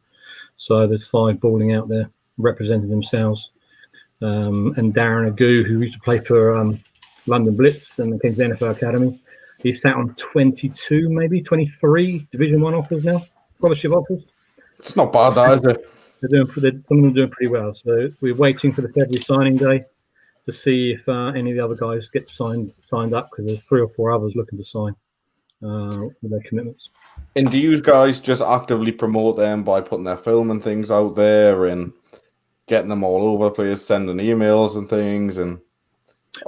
[SPEAKER 3] So there's 5 balling out there representing themselves. And Darren Agu, who used to play for London Blitz and came to the NFL Academy, he's sat on 22, maybe 23 Division 1 offers now, scholarship offers.
[SPEAKER 2] It's not bad, that is it?
[SPEAKER 3] Some of them are doing pretty well. So we're waiting for the February signing day to see if any of the other guys get signed up, because there's 3 or 4 others looking to sign with their commitments.
[SPEAKER 2] And do you guys just actively promote them by putting their film and things out there and getting them all over the place, sending emails and things? And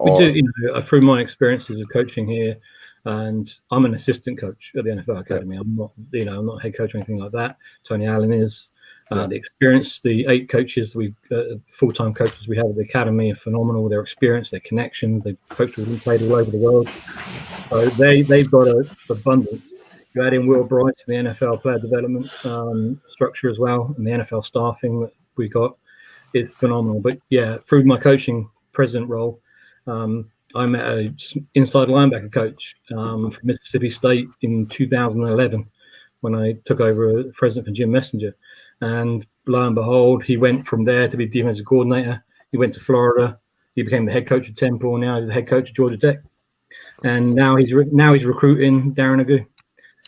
[SPEAKER 3] we do, through my experiences of coaching here, and I'm an assistant coach at the NFL Academy. I'm not, I'm not head coach or anything like that. Tony Allen is. The experience, the 8 coaches, full-time coaches we have at the academy are phenomenal. Their experience, their connections, they've coached and played all over the world. So they've got an abundance. You add in Will Bright to the NFL player development structure as well, and the NFL staffing that we got is phenomenal. But yeah, through my coaching president role, I met an inside linebacker coach from Mississippi State in 2011 when I took over as president for Jim Messenger. And lo and behold, he went from there to be defensive coordinator. He went to Florida. He became the head coach at Temple. Now he's the head coach at Georgia Tech. And now he's recruiting Darren Agu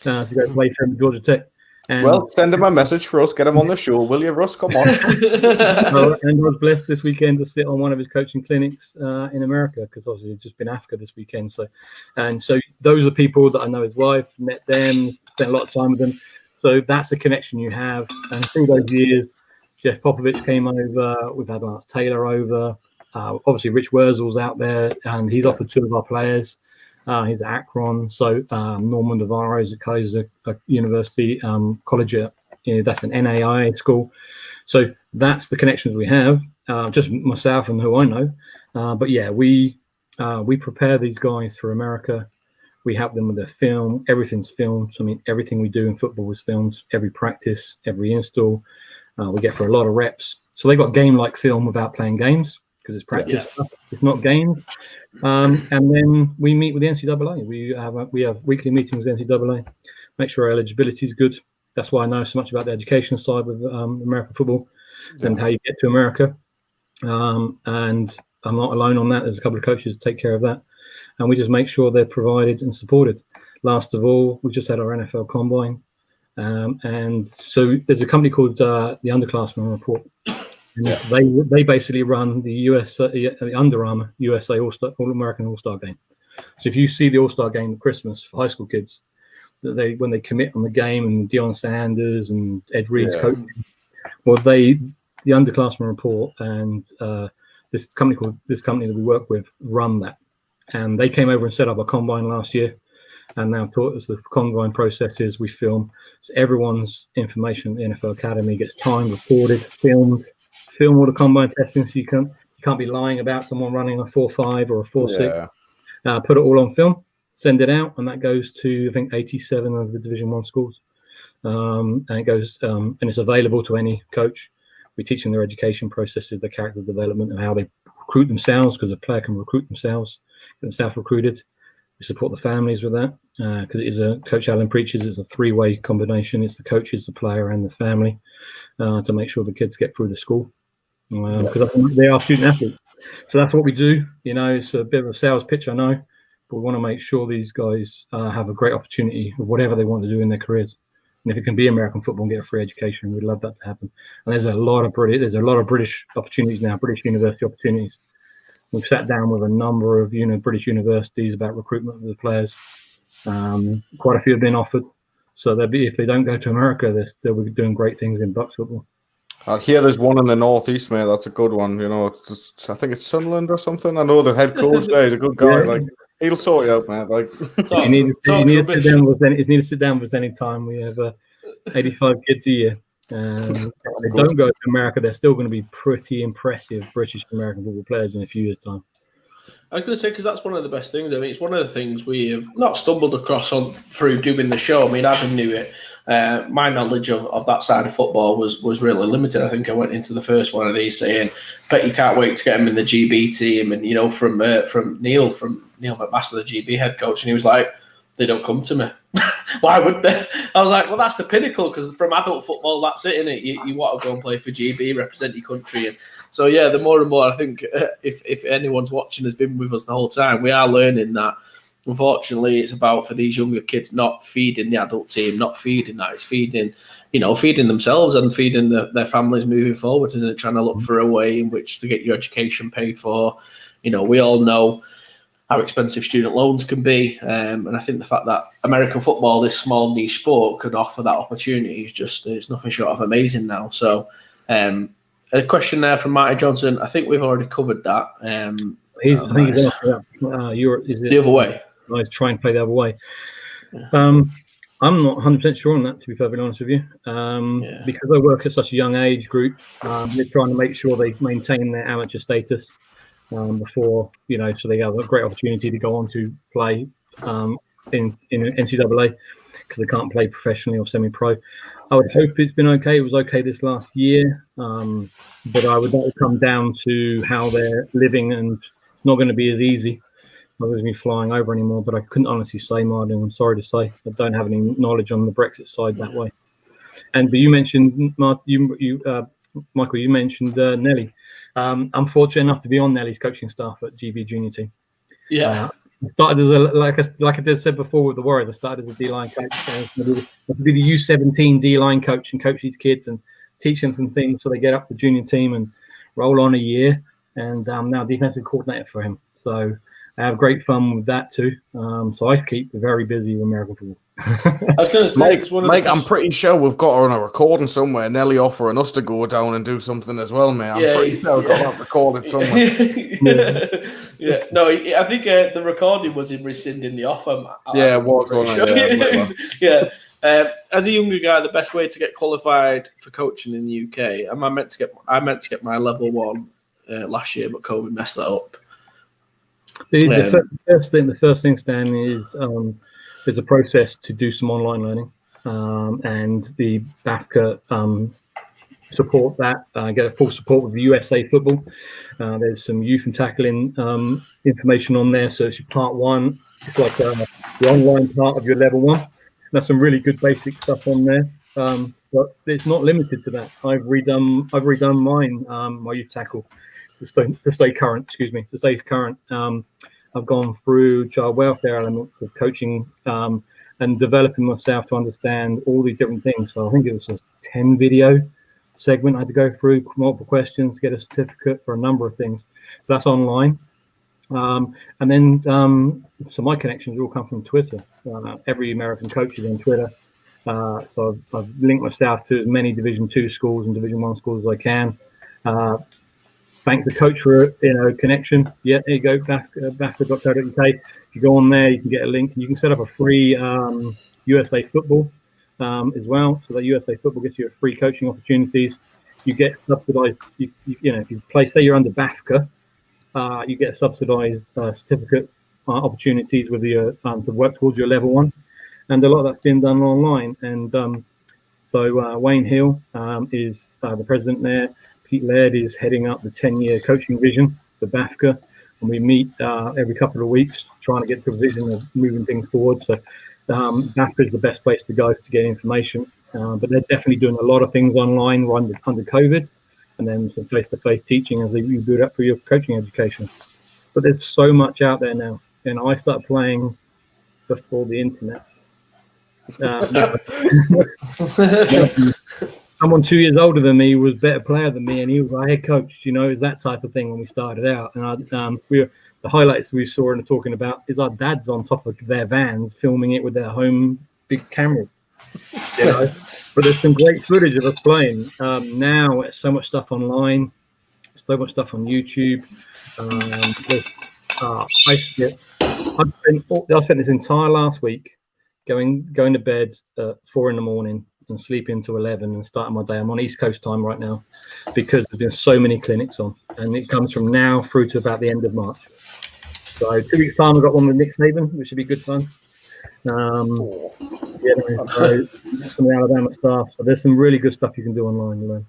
[SPEAKER 3] to go play for him at Georgia Tech. And
[SPEAKER 2] send him a message for us. Get him on the show, will you, Russ? Come on.
[SPEAKER 3] And I was blessed this weekend to sit on one of his coaching clinics in America, because obviously he's just been Africa this weekend. So those are people that I know his wife, met them, spent a lot of time with them. So that's the connection you have. And through those years, Jeff Popovich came over. We've had Lance Taylor over. Obviously, Rich Wurzel's out there, and he's offered 2 of our players. He's at Akron. So Norman Navarro's at Kaiser University College. That's an NAIA school. So that's the connections we have. Just myself and who I know. But yeah, we prepare these guys for America. We help them with their film. Everything's filmed. I mean, everything we do in football is filmed. Every practice, every install. We get for a lot of reps. So they got game-like film without playing games, because it's practice stuff. It's not games. And then we meet with the NCAA. We have weekly meetings with the NCAA. Make sure our eligibility is good. That's why I know so much about the education side with American football and how you get to America. And I'm not alone on that. There's a couple of coaches to take care of that. And we just make sure they're provided and supported. Last of all, we just had our NFL Combine. And so there's a company called the Underclassmen Report. And they basically run the the Under Armour USA All American All Star Game. So if you see the All Star Game at Christmas for high school kids, that when they commit on the game and Deion Sanders and Ed Reed's coaching, well, the Underclassmen Report and this company that we work with run that, and they came over and set up a combine last year, and now taught us the combine processes. We film, so everyone's information at the NFL Academy gets timed, recorded, filmed. Film all the combine testing, so you can't be lying about someone running a 4.5 or a 4.6. Put it all on film, send it out, and that goes to I think 87 of the Division 1 schools, and it goes and it's available to any coach. We teach them their education processes, their character development, and how they recruit themselves, because a player can recruit themselves, get themselves recruited. We support the families with that, because it is Coach Allen preaches it's a three-way combination. It's the coaches, the player, and the family, to make sure the kids get through the school, because they are student athletes. So that's what we do. It's a bit of a sales pitch, I know, but we want to make sure these guys have a great opportunity of whatever they want to do in their careers. And if it can be American football and get a free education, we'd love that to happen. And there's a lot of British opportunities now, British university opportunities. We've sat down with a number of British universities about recruitment of the players. Quite a few have been offered. So if they don't go to America, they'll be doing great things in Bucks football.
[SPEAKER 2] I hear there's one in the northeast, mate. That's a good one. I think it's Sunderland or something. I know the head coach there. He's a good guy. Like, he'll sort you out, man. Like,
[SPEAKER 3] you need to sit down with us anytime. We have 85 kids a year. If they don't go to America, they're still going to be pretty impressive British American football players in a few years' time.
[SPEAKER 1] I was going to say, because that's one of the best things. I mean, it's one of the things we have not stumbled across through doing the show. I mean, I've been new it. My knowledge of that side of football was really limited. I think I went into the first one of these saying, "Bet you can't wait to get him in the GB team." And from Neil McMaster, the GB head coach, and he was like, "They don't come to me." Why would they? I was like, well, that's the pinnacle, because from adult football, that's it, isn't it? You want to go and play for GB, represent your country. And so, yeah, the more and more, I think if anyone's watching has been with us the whole time, we are learning that, unfortunately, it's about, for these younger kids, not feeding the adult team, not feeding that. It's feeding themselves and feeding their families moving forward, and trying to look for a way in which to get your education paid for. We all know how expensive student loans can be. And I think the fact that American football, this small niche sport, could offer that opportunity is it's nothing short of amazing now. So a question there from Marty Johnson. I think we've already covered that. I think he's
[SPEAKER 3] after that.
[SPEAKER 1] The other way.
[SPEAKER 3] I was trying to play the other way. I'm not 100% sure on that, to be perfectly honest with you. Because I work at such a young age group, they're trying to make sure they maintain their amateur status before, so they have a great opportunity to go on to play in NCAA, because they can't play professionally or semi-pro. I would hope it's been okay. It was okay this last year, but that would come down to how they're living, and it's not going to be as easy. It's not going to be flying over anymore, but I couldn't honestly say, Martin. I'm sorry to say, I don't have any knowledge on the Brexit side that way. But you mentioned, Michael, you mentioned Nelly. I'm fortunate enough to be on Nelly's coaching staff at GB Junior Team.
[SPEAKER 1] Yeah.
[SPEAKER 3] I started as like I said before with the Warriors. I started as a D-line coach. I was be the U17 D-line coach and coach these kids and teach them some things so they get up to junior team and roll on a year. And I'm now defensive coordinator for him. So I have great fun with that too. So I keep very busy with American football.
[SPEAKER 1] I was going to say,
[SPEAKER 2] Mike, I'm pretty sure we've got her on a recording somewhere. Nelly offering us to go down and do something as well, mate. I'm pretty sure we've got that recorded somewhere.
[SPEAKER 1] No, I think the recording was him rescinding the offer.
[SPEAKER 2] It was.
[SPEAKER 1] As a younger guy, the best way to get qualified for coaching in the UK, I meant to get my level 1 last year, but COVID messed that up.
[SPEAKER 3] The first thing, Stan, is there's a process to do some online learning, and the BAFCA support that, get a full support with the USA football. There's some youth and tackling information on there. So it's your part 1. It's like the online part of your level 1. There's some really good basic stuff on there, but it's not limited to that. I've redone mine, my youth tackle, to stay current. I've gone through child welfare elements of coaching and developing myself to understand all these different things. So I think it was a 10 video segment I had to go through, multiple questions to get a certificate for a number of things. So that's online. So my connections all come from Twitter. Every American coach is on Twitter. So I've linked myself to as many Division 2 schools and Division 1 schools as I can. Thank the coach for connection. Yeah, there you go, BAFTA.co.uk. If you go on there, you can get a link and you can set up a free USA football as well. So that USA football gets you a free coaching opportunities. You get subsidized. If you play, say you're under BAFTA, you get subsidized certificate opportunities with your to work towards your level 1, and a lot of that's been done online. And so Wayne Hill is the president there. Pete Laird is heading up the 10-year coaching vision for BAFTA, and we meet every couple of weeks trying to get to a vision of moving things forward. So BAFTA is the best place to go to get information, but they're definitely doing a lot of things online under COVID, and then some face-to-face teaching as you build up for your coaching education. But there's so much out there now, and I started playing before the internet. Someone 2 years older than me was a better player than me, and he was our head coach. It was that type of thing when we started out. And the highlights we saw and talking about is our dads on top of their vans filming it with their home big cameras. But there's some great footage of us playing. Now it's so much stuff online, so much stuff on YouTube. I spent this entire last week going to bed at 4 a.m. and sleeping till 11 and starting my day. I'm on East Coast time right now because there's been so many clinics on, and it comes from now through to about the end of March. So 2 weeks time, I've got one with Nick Saban, which should be good fun. So some of the Alabama stuff. So there's some really good stuff you can do online.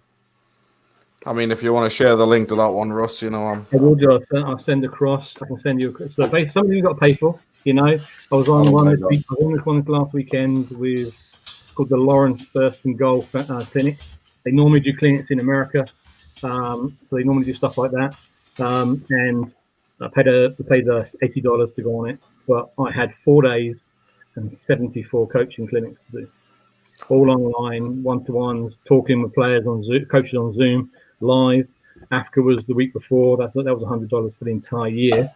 [SPEAKER 2] I mean, if you want to share the link to that one, Russ, I
[SPEAKER 3] will do. I'll send across. I can send you. So something you've got to pay for. I was on one this week. I was on this one this last weekend with called the Lawrence First and Goal Clinic. They normally do clinics in America, so they normally do stuff like that. And I paid $80 to go on it, but I had 4 days and 74 coaching clinics to do, all online, one-to-ones, talking with players on Zoom, coaches on Zoom, live. Africa was the week before. That was $100 for the entire year.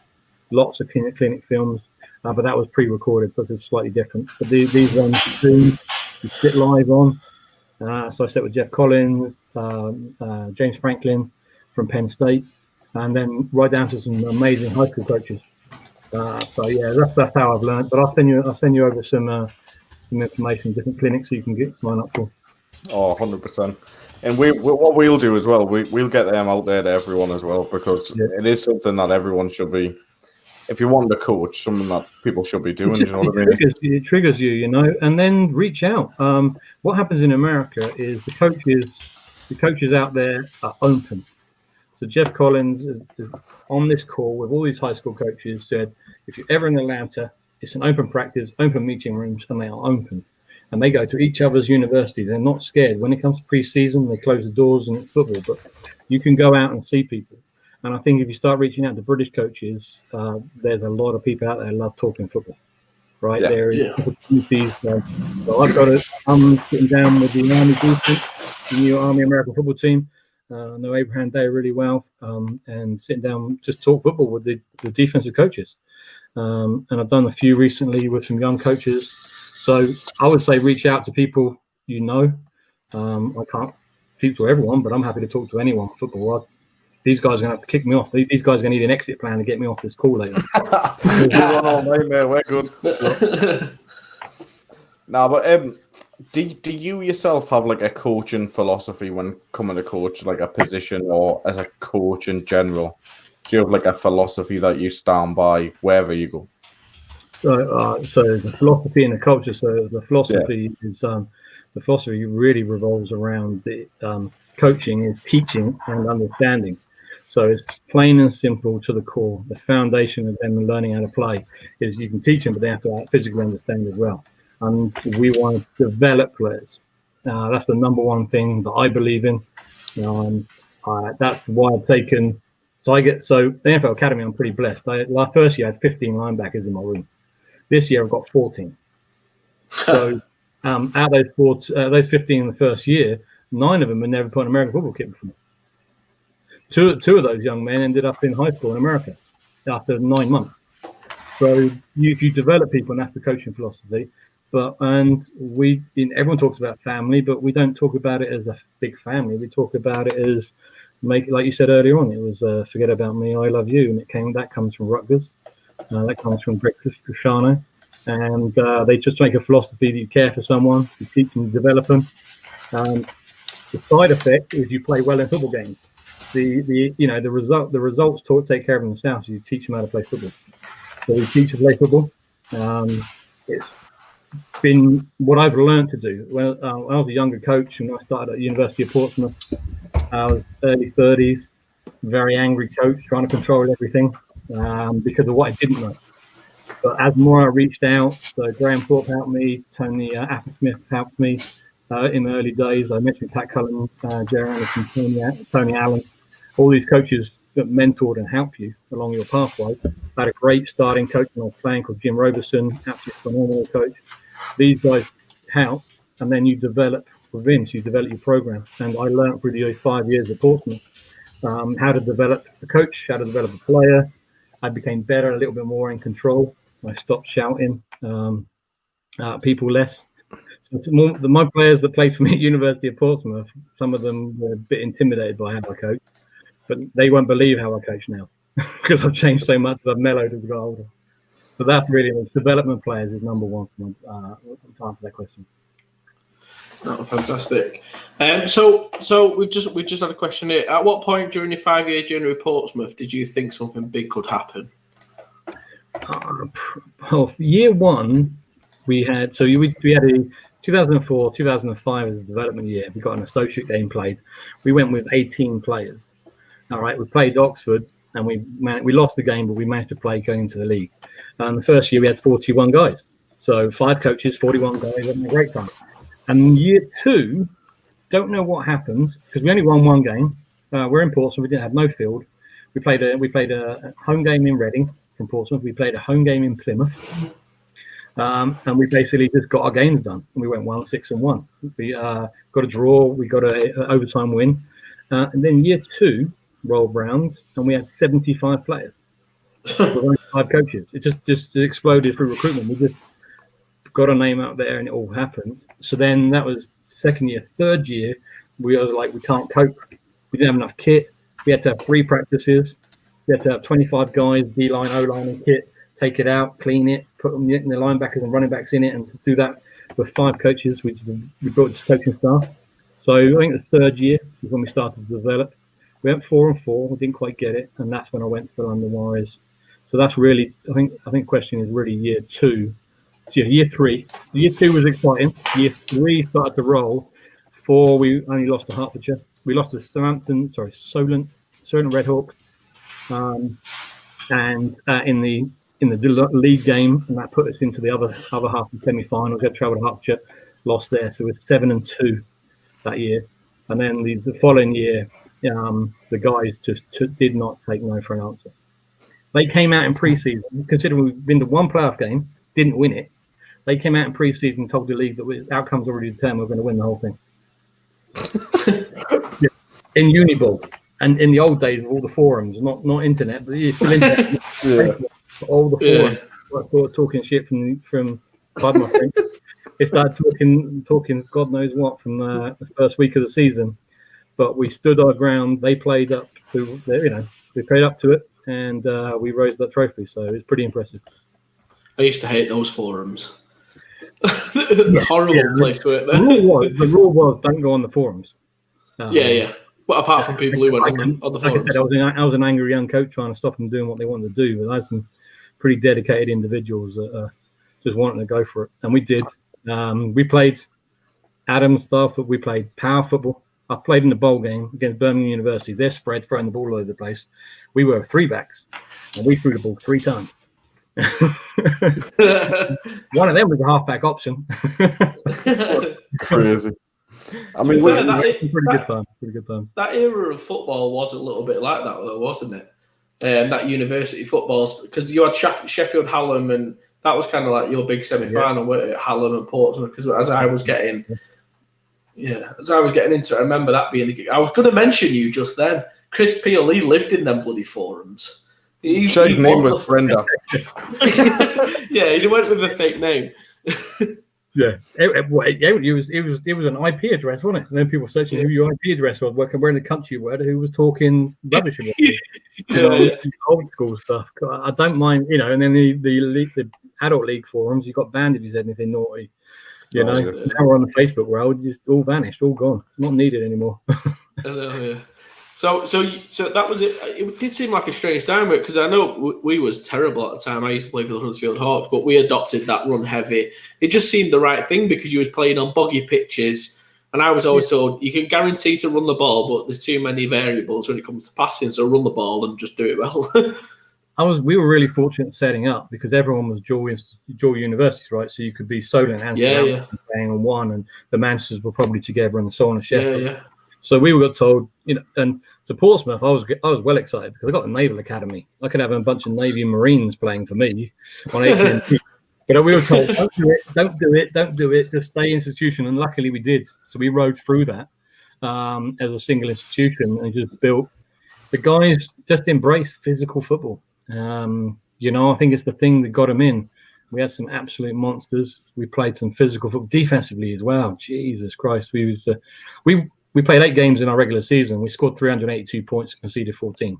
[SPEAKER 3] Lots of clinic films, but that was pre-recorded, so it's slightly different. But these ones, Zoom, you sit live on. So I sat with Jeff Collins, James Franklin from Penn State, and then right down to some amazing high school coaches. So yeah, that's how I've learned. But I'll send you over some information, different clinics so you can sign up for.
[SPEAKER 2] Oh, 100%. And what we'll do as well, we'll get them out there to everyone as well, because it is something that everyone should be. If you want to coach, something that people should be doing,
[SPEAKER 3] it triggers you, and then reach out. What happens in America is the coaches out there are open. So Jeff Collins is on this call with all these high school coaches, said, if you're ever in Atlanta, it's an open practice, open meeting rooms, and they are open. And they go to each other's universities. They're not scared. When it comes to pre-season, they close the doors and it's football, but you can go out and see people. And I think if you start reaching out to British coaches, there's a lot of people out there who love talking football, right? Yeah. There is opportunities. So I'm sitting down with the Army defense, the new Army American football team. I know Abraham Day really well, and sitting down just talk football with the defensive coaches. And I've done a few recently with some young coaches. So I would say reach out to people I can't speak to everyone, but I'm happy to talk to anyone football. These guys are going to have to kick me off. These guys are going to need an exit plan to get me off this call later.
[SPEAKER 2] We're good. No, but do you yourself have like a coaching philosophy when coming to coach, like a position or as a coach in general? Do you have like a philosophy that you stand by wherever you go?
[SPEAKER 3] So the philosophy and the culture. So the philosophy is the philosophy really revolves around the coaching is teaching and understanding. So it's plain and simple to the core. The foundation of them learning how to play is you can teach them, but they have to physically understand as well. And we want to develop players. That's the number one thing that I believe in. That's why I've taken. So the NFL Academy, I'm pretty blessed. First year I had 15 linebackers in my room. This year I've got 14. So out of those 15 in the first year, 9 of them had never put an American football kit before. Two of those young men ended up in high school in America after 9 months. So if you develop people, and that's the coaching philosophy. Everyone talks about family, but we don't talk about it as a big family. We talk about it as like you said earlier on. It was forget about me, I love you, and that comes from Rutgers. That comes from Brett Cristiano, and they just make a philosophy that you care for someone, you teach them, develop them. The side effect is you play well in football games. The results take care of themselves. You teach them how to play football. So we teach them to play football. It's been what I've learned to do. When I was a younger coach and I started at the University of Portsmouth, I was early 30s, very angry coach, trying to control everything because of what I didn't know. But as more I reached out, so Graham Thorpe helped me, Tony Applesmith helped me in the early days. I mentioned Pat Cullen, Jerry Anderson, Tony Allen, all these coaches that mentored and helped you along your pathway. I had a great starting coach when I was playing called Jim Roberson, absolutely phenomenal coach. These guys helped, and then you develop within, so you develop your program. And I learned through those 5 years at Portsmouth how to develop a coach, how to develop a player. I became better, a little bit more in control. I stopped shouting people less. So my players that played for me at University of Portsmouth, some of them were a bit intimidated by how I coach, but they won't believe how I coach now because I've changed so much. I've mellowed as I got older. So that's really the development players is number one to answer that question.
[SPEAKER 1] Oh, fantastic. So we've just had a question here. At what point during your 5-year journey with Portsmouth did you think something big could happen?
[SPEAKER 3] Year one, we had a 2004, 2005 as a development year. We got an associate game played. We went with 18 players. All right, we played Oxford and we lost the game, but we managed to play going into the league. And the first year we had 41 guys. So 5 coaches, 41 guys, having a great time. And year 2, don't know what happened because we only won 1 game. We're in Portsmouth. We didn't have no field. We played a home game in Reading from Portsmouth. We played a home game in Plymouth. And we basically just got our games done. And we went 1-6-1. We got a draw. We got an overtime win. And then year 2 rolled round, and we had 75 players. With only 5 coaches. It just exploded through recruitment. We just got a name out there, and it all happened. So then that was second year. Third year, we was like, we can't cope. We didn't have enough kit. We had to have 3 practices. We had to have 25 guys, D-line, O-line, and kit. Take it out, clean it, put them in the linebackers and running backs in it, and to do that with 5 coaches, we built this coaching staff. So I think the third year was when we started to develop. We went 4-4, we didn't quite get it, and that's when I went to the London Warriors. So that's really, I think the question is really year 2. So yeah, year 3. Year 2 was exciting. Year 3 started to roll. 4, we only lost to Hertfordshire. We lost to Solent Redhawks, and in the league game, and that put us into the other half of the semi-finals. We had travelled to Hertfordshire, lost there, so it was 7-2 that year. And then the following year, the guys just did not take no for an answer. They came out in pre-season, considering we've been to 1 playoff game, didn't win it. They came out in pre-season, told the league that the outcome's already determined, we're going to win the whole thing. Yeah. In Uniball, and in the old days of all the forums, not internet, but it's still internet. Yeah. All the forums, I started talking shit from pardon my French. They started talking God knows what from the first week of the season. But we stood our ground. They played up to it, and we raised that trophy. So it was pretty impressive.
[SPEAKER 1] I used to hate those forums. Horrible place to it.
[SPEAKER 3] The rule was don't go on the forums.
[SPEAKER 1] Yeah. But apart from people who went on the forums.
[SPEAKER 3] Like I said, I was an angry young coach trying to stop them doing what they wanted to do. But I had some pretty dedicated individuals that just wanted to go for it, and we did. We played Adams stuff, but we played power football. I played in the bowl game against Birmingham University. They're spread, throwing the ball all over the place. We were 3 backs, and we threw the ball 3 times. One of them was a halfback option.
[SPEAKER 2] Crazy. I mean,
[SPEAKER 3] pretty good times.
[SPEAKER 1] That era of football was a little bit like that, though, wasn't it? That university football, because you had Sheffield Hallam and That was kind of like your big semi-final, weren't it? Hallam and Portsmouth, because as I was getting into it, I remember that being the gig. I was going to mention you just then. Chris Peel, he lived in them bloody forums.
[SPEAKER 2] His name was Brenda.
[SPEAKER 1] Yeah, he went with a fake name.
[SPEAKER 3] Yeah, it was an IP address, wasn't it? And then people searching who your IP address was, where in the country you were, who was talking rubbish about it. Old school stuff. I don't mind, and then the adult league forums, you got banned if you said anything naughty. Now we're on the Facebook world, just all vanished, all gone, not needed anymore.
[SPEAKER 1] I know, yeah. So that was it. It did seem like a strange time, because I know we was terrible at the time. I used to play for the Huddersfield Hawks, but we adopted that run heavy. It just seemed the right thing because you was playing on boggy pitches, and I was always told you can guarantee to run the ball, but there's too many variables when it comes to passing. So run the ball and just do it well.
[SPEAKER 3] We were really fortunate setting up because everyone was dual universities, right? So you could be Solent and Southampton playing on one, and the Manchesters were probably together, and so on and Sheffield. Yeah. So we got told, and so Portsmouth, I was well excited because I got the Naval Academy. I could have a bunch of Navy and Marines playing for me on ATM. But we were told, don't do it, just stay institution. And luckily we did. So we rode through that as a single institution and just built. The guys just embraced physical football. I think it's the thing that got them in. We had some absolute monsters. We played some physical football defensively as well. Jesus Christ, we played 8 games in our regular season. We scored 382 points and conceded 14.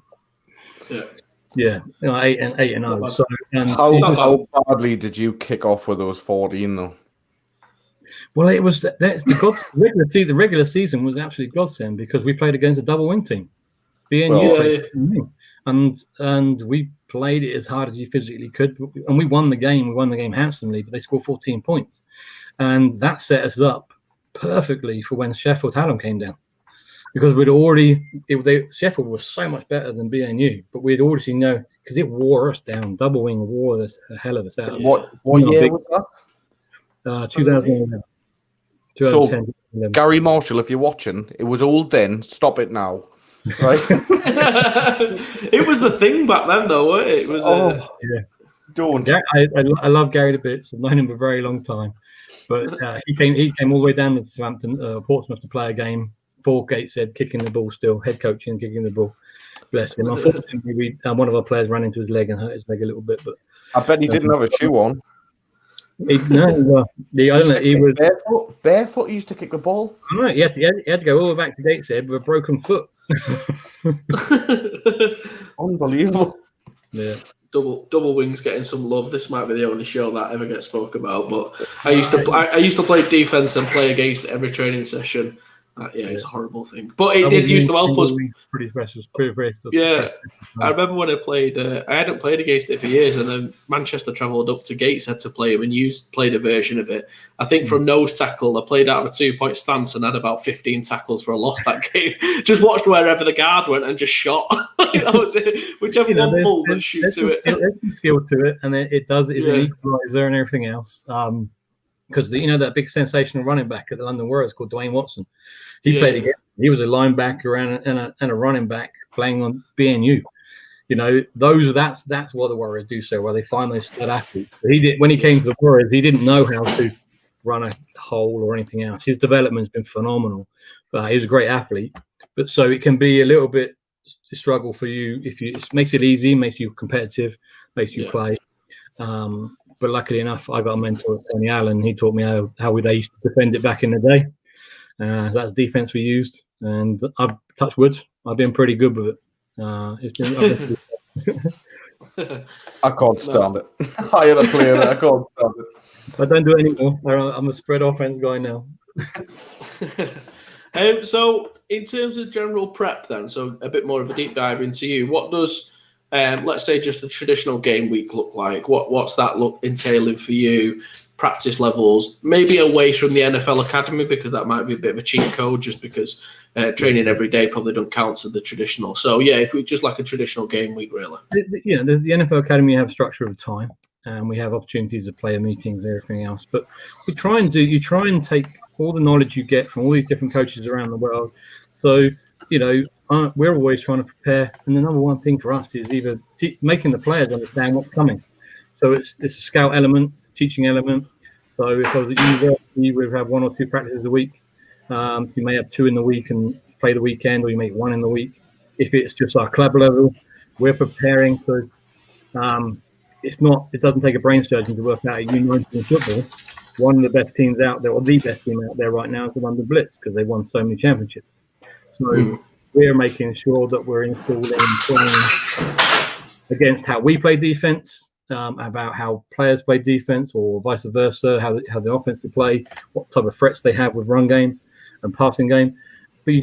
[SPEAKER 3] Yeah, 8 and 0. So,
[SPEAKER 2] how badly did you kick off with those 14 though?
[SPEAKER 3] Well, that's the regular season was absolutely godsend because we played against a double wing team. And we played it as hard as you physically could, and we won the game. We won the game handsomely, but they scored 14 points, and that set us up perfectly for when Sheffield Hallam came down, because Sheffield was so much better than BNU, but we'd already seen because it wore us down. Double wing wore the hell of us out.
[SPEAKER 2] What year was that?
[SPEAKER 3] 2011.
[SPEAKER 2] So Gary Marshall, if you're watching, it was old then. Stop it now. Right?
[SPEAKER 1] It was the thing back then, though, wasn't it? It was.
[SPEAKER 2] Don't.
[SPEAKER 3] Yeah, I love Gary to bits. I've known him for a very long time. But he came all the way down to Southampton, Portsmouth to play a game. For Gateshead, kicking the ball still, head coaching, kicking the ball. Bless him. Unfortunately, one of our players ran into his leg and hurt his leg a little bit. But
[SPEAKER 2] I bet he didn't have a shoe on.
[SPEAKER 3] I don't know. He was
[SPEAKER 2] barefoot. He used to kick the ball.
[SPEAKER 3] Right, he had to go all the way back to Gateshead with a broken foot.
[SPEAKER 2] Unbelievable.
[SPEAKER 1] Yeah. Double wings getting some love. This might be the only show that ever gets spoke about. But I used to play defense and play against every training session. It's a horrible thing, but it did used to help us.
[SPEAKER 3] Pretty special. Pretty
[SPEAKER 1] I remember when I played. I hadn't played against it for years, and then Manchester travelled up to Gateshead to play it. And you played a version of it. I think from nose tackle, I played out of a 2-point stance and had about 15 tackles for a loss that game. Just watched wherever the guard went and just shot. That was it. Whichever one pulled, let's shoot to it.
[SPEAKER 3] There's some skill to it, and it does. It's an equaliser and everything else. Because that big sensational running back at the London Warriors called Dwayne Watson, he played again. He was a linebacker and a running back playing on BNU. That's what the Warriors do so well. They find those stud athletes. When he came to the Warriors, he didn't know how to run a hole or anything else. His development's been phenomenal. He was a great athlete, but so it can be a little bit a struggle for you if it makes it easy, makes you competitive, makes you play. But luckily enough, I got a mentor, Tony Allen. He taught me how they used to defend it back in the day. That's defense we used, and I've touched wood. I've been pretty good with it.
[SPEAKER 2] I can't stand it. I had a player that I can't stand it.
[SPEAKER 3] I don't do it anymore. I'm a spread offense guy now.
[SPEAKER 1] So, in terms of general prep, then, so a bit more of a deep dive into you. What does let's say just a traditional game week look like? What's that entailing for you? Practice levels, maybe away from the NFL Academy, because that might be a bit of a cheat code, just because training every day probably don't count to the traditional. So if we just like a traditional game week, really.
[SPEAKER 3] There's the NFL Academy. You have structure of time, and we have opportunities of player meetings and everything else. But you try and take all the knowledge you get from all these different coaches around the world. So we're always trying to prepare, and the number one thing for us is either making the players understand what's coming. So it's a scout element, teaching element. So if I was at university, we would have 1 or 2 practices a week. You may have 2 in the week and play the weekend, or you make 1 in the week. If it's just our club level, we're preparing. So it doesn't take a brain surgeon to work out a U19 in football. One of the best teams out there, or the best team out there right now, is the London Blitz, because they've won so many championships. So we're making sure that we're installing playing against how we play defense, about how players play defense, or vice versa, how the offense to play, what type of threats they have with run game and passing game. But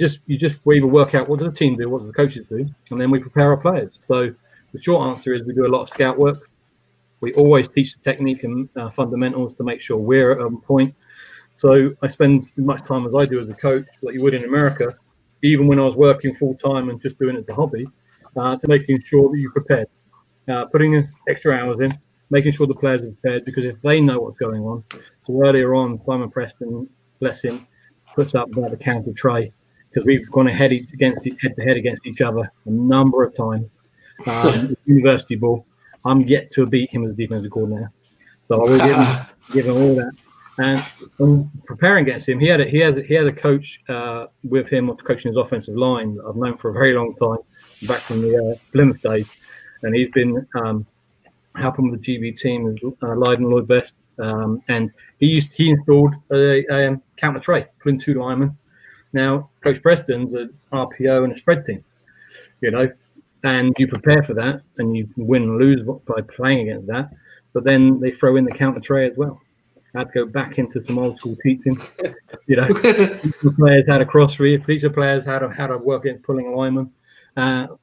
[SPEAKER 3] we either work out what does the team do, what does the coaches do, and then we prepare our players. So the short answer is we do a lot of scout work. We always teach the technique and fundamentals to make sure we're on point. So I spend as much time as I do as a coach, like you would in America, even when I was working full time and just doing it as a hobby, to making sure that you're prepared, putting extra hours in, making sure the players are prepared, because if they know what's going on. So earlier on, Simon Preston, bless him, puts up about the counter tray, because we've gone head to head against each other a number of times. University ball. I'm yet to beat him as a defensive coordinator, so I will give him all that. And when preparing against him, he had a coach with him coaching his offensive line that I've known for a very long time, back from the Plymouth days, and he's been helping with the GB team, Leiden Lloyd Best, and he installed a counter tray, putting 2 linemen. Now, Coach Preston's an RPO and a spread team, and you prepare for that, and you win and lose by playing against that. But then they throw in the counter tray as well. I had to go back into some old school teaching. Teach the players how to cross read, teach the players how to work in pulling a lineman.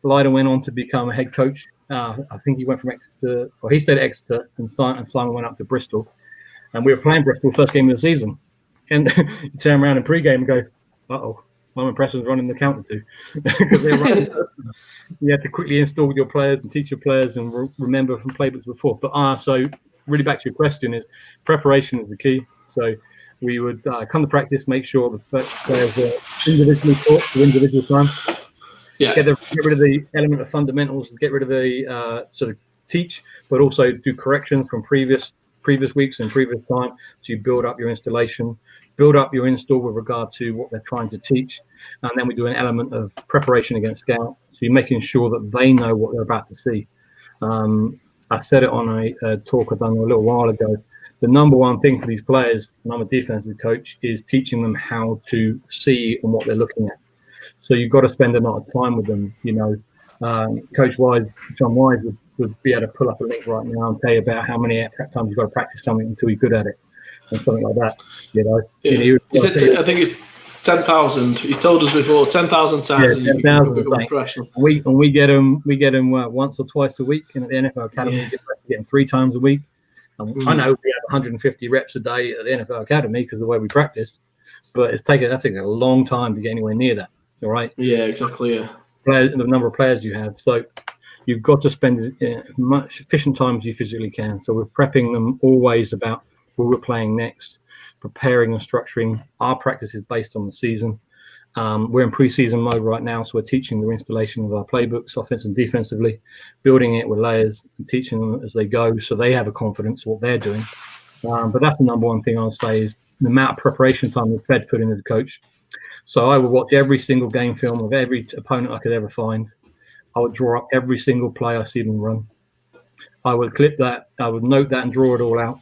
[SPEAKER 3] Leiden went on to become a head coach. I think he went from Exeter, or he stayed at Exeter, and Simon went up to Bristol. And we were playing Bristol first game of the season, and you turn around in pre-game and go, "Uh-oh, Simon Preston's running the counter too," because they're running. You have to quickly install your players and teach your players and remember from playbooks before. But so really back to your question, is preparation is the key. So we would come to practice, make sure the players are individually taught for individual time. Yeah. Get rid of the element of fundamentals, get rid of the sort of teach, but also do corrections from previous weeks and previous time. So you build up your installation, build up your install with regard to what they're trying to teach. And then we do an element of preparation against scout. So you're making sure that they know what they're about to see. I said it on a talk I've done a little while ago. The number one thing for these players, and I'm a defensive coach, is teaching them how to see and what they're looking at. So you've got to spend a lot of time with them. Coach Wise, John Wise, would be able to pull up a link right now and tell you about how many times you've got to practice something until you're good at it, and something like that.
[SPEAKER 1] He said, I think it's 10,000. He's told us before 10,000 times.
[SPEAKER 3] Yeah, 10,000 professional. And we get them once or twice a week, and at the NFL Academy, we get them 3 times a week. I know we have 150 reps a day at the NFL Academy because of the way we practice, but that's taken a long time to get anywhere near that. All right. Yeah, exactly. Yeah. The number of players you have, so you've got to spend as much efficient time as you physically can. So we're prepping them always about who we're playing next, preparing and structuring our practices based on the season. We're in pre-season mode right now, so we're teaching the installation of our playbooks, offensive and defensively, building it with layers and teaching them as they go, so they have a confidence in what they're doing. But that's the number one thing I'll say is the amount of preparation time the Fed put in as a coach. So I would watch every single game film of every opponent I could ever find. I would draw up every single play I see them run. I would clip that. I would note that and draw it all out.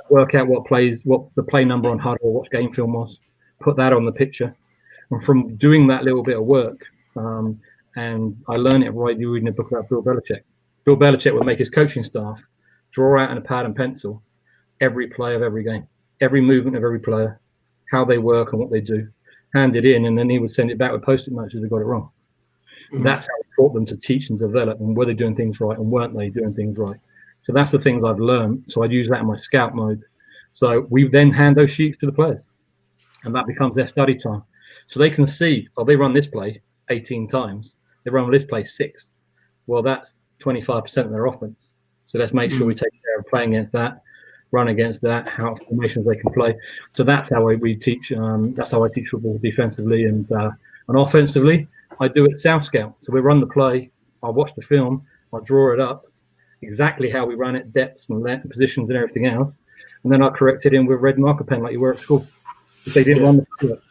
[SPEAKER 3] Work out what the play number on huddle, what game film was. Put that on the picture. And from doing that little bit of work, and I learned it right reading a book about Bill Belichick. Bill Belichick would make his coaching staff draw out in a pad and pencil every play of every game, every movement of every player, how they work and what they do, hand it in, and then he would send it back with post-it notes if they got it wrong. That's how we taught them to teach and develop, and were they doing things right and weren't they doing things right. So that's the things I've learned. So I'd use that in my scout mode. So we then hand those sheets to the players, and that becomes their study time. So they can see, they run this play 18 times. They run this play 6. Well, that's 25% of their offense. So let's make sure we take care of playing against that, run against that, how formations they can play. So that's how we teach. That's how I teach football defensively and offensively. I do it South Scout. So we run the play. I watch the film. I draw it up. exactly how we ran it, depth and positions and everything else. And then I corrected him with red marker pen like you were at school. If they didn't run the field,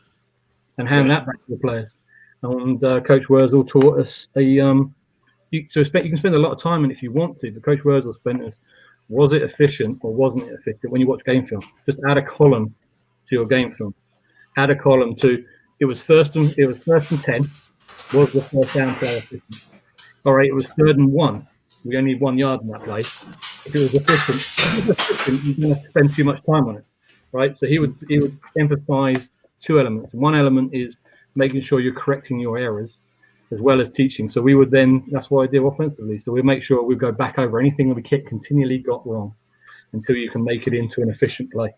[SPEAKER 3] and hand that back to the players. And Coach Wurzel taught us you can spend a lot of time in it if you want to, but Coach Wurzel spent us, was it efficient or wasn't it efficient when you watch game film? Just add a column to your game film. Add a column to it was first and 10. Was the first down play efficient? All right, it was 3rd and 1. We only need 1 yard in that play. If it was efficient, you're going to spend too much time on it, right? So he would emphasize 2 elements. One element is making sure you're correcting your errors as well as teaching. So we would then, that's what I did offensively. So we make sure we go back over anything that we continually got wrong until you can make it into an efficient play.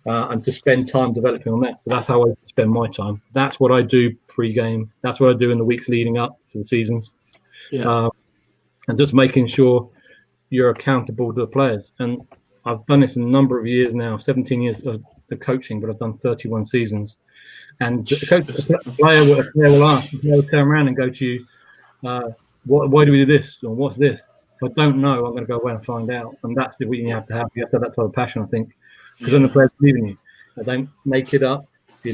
[SPEAKER 3] And to spend time developing on that. So that's how I spend my time. That's what I do pre-game. That's what I do in the weeks leading up to the seasons.
[SPEAKER 1] Yeah.
[SPEAKER 3] And just making sure you're accountable to the players. And I've done this a number of years now, 17 years of coaching, but I've done 31 seasons. And the player will ask, they'll turn around and go to you, why do we do this? Or what's this? If I don't know, I'm going to go away and find out. And that's what you have to have. You have to have that type of passion, I think. Because then the players believe in you. They don't make it up. We're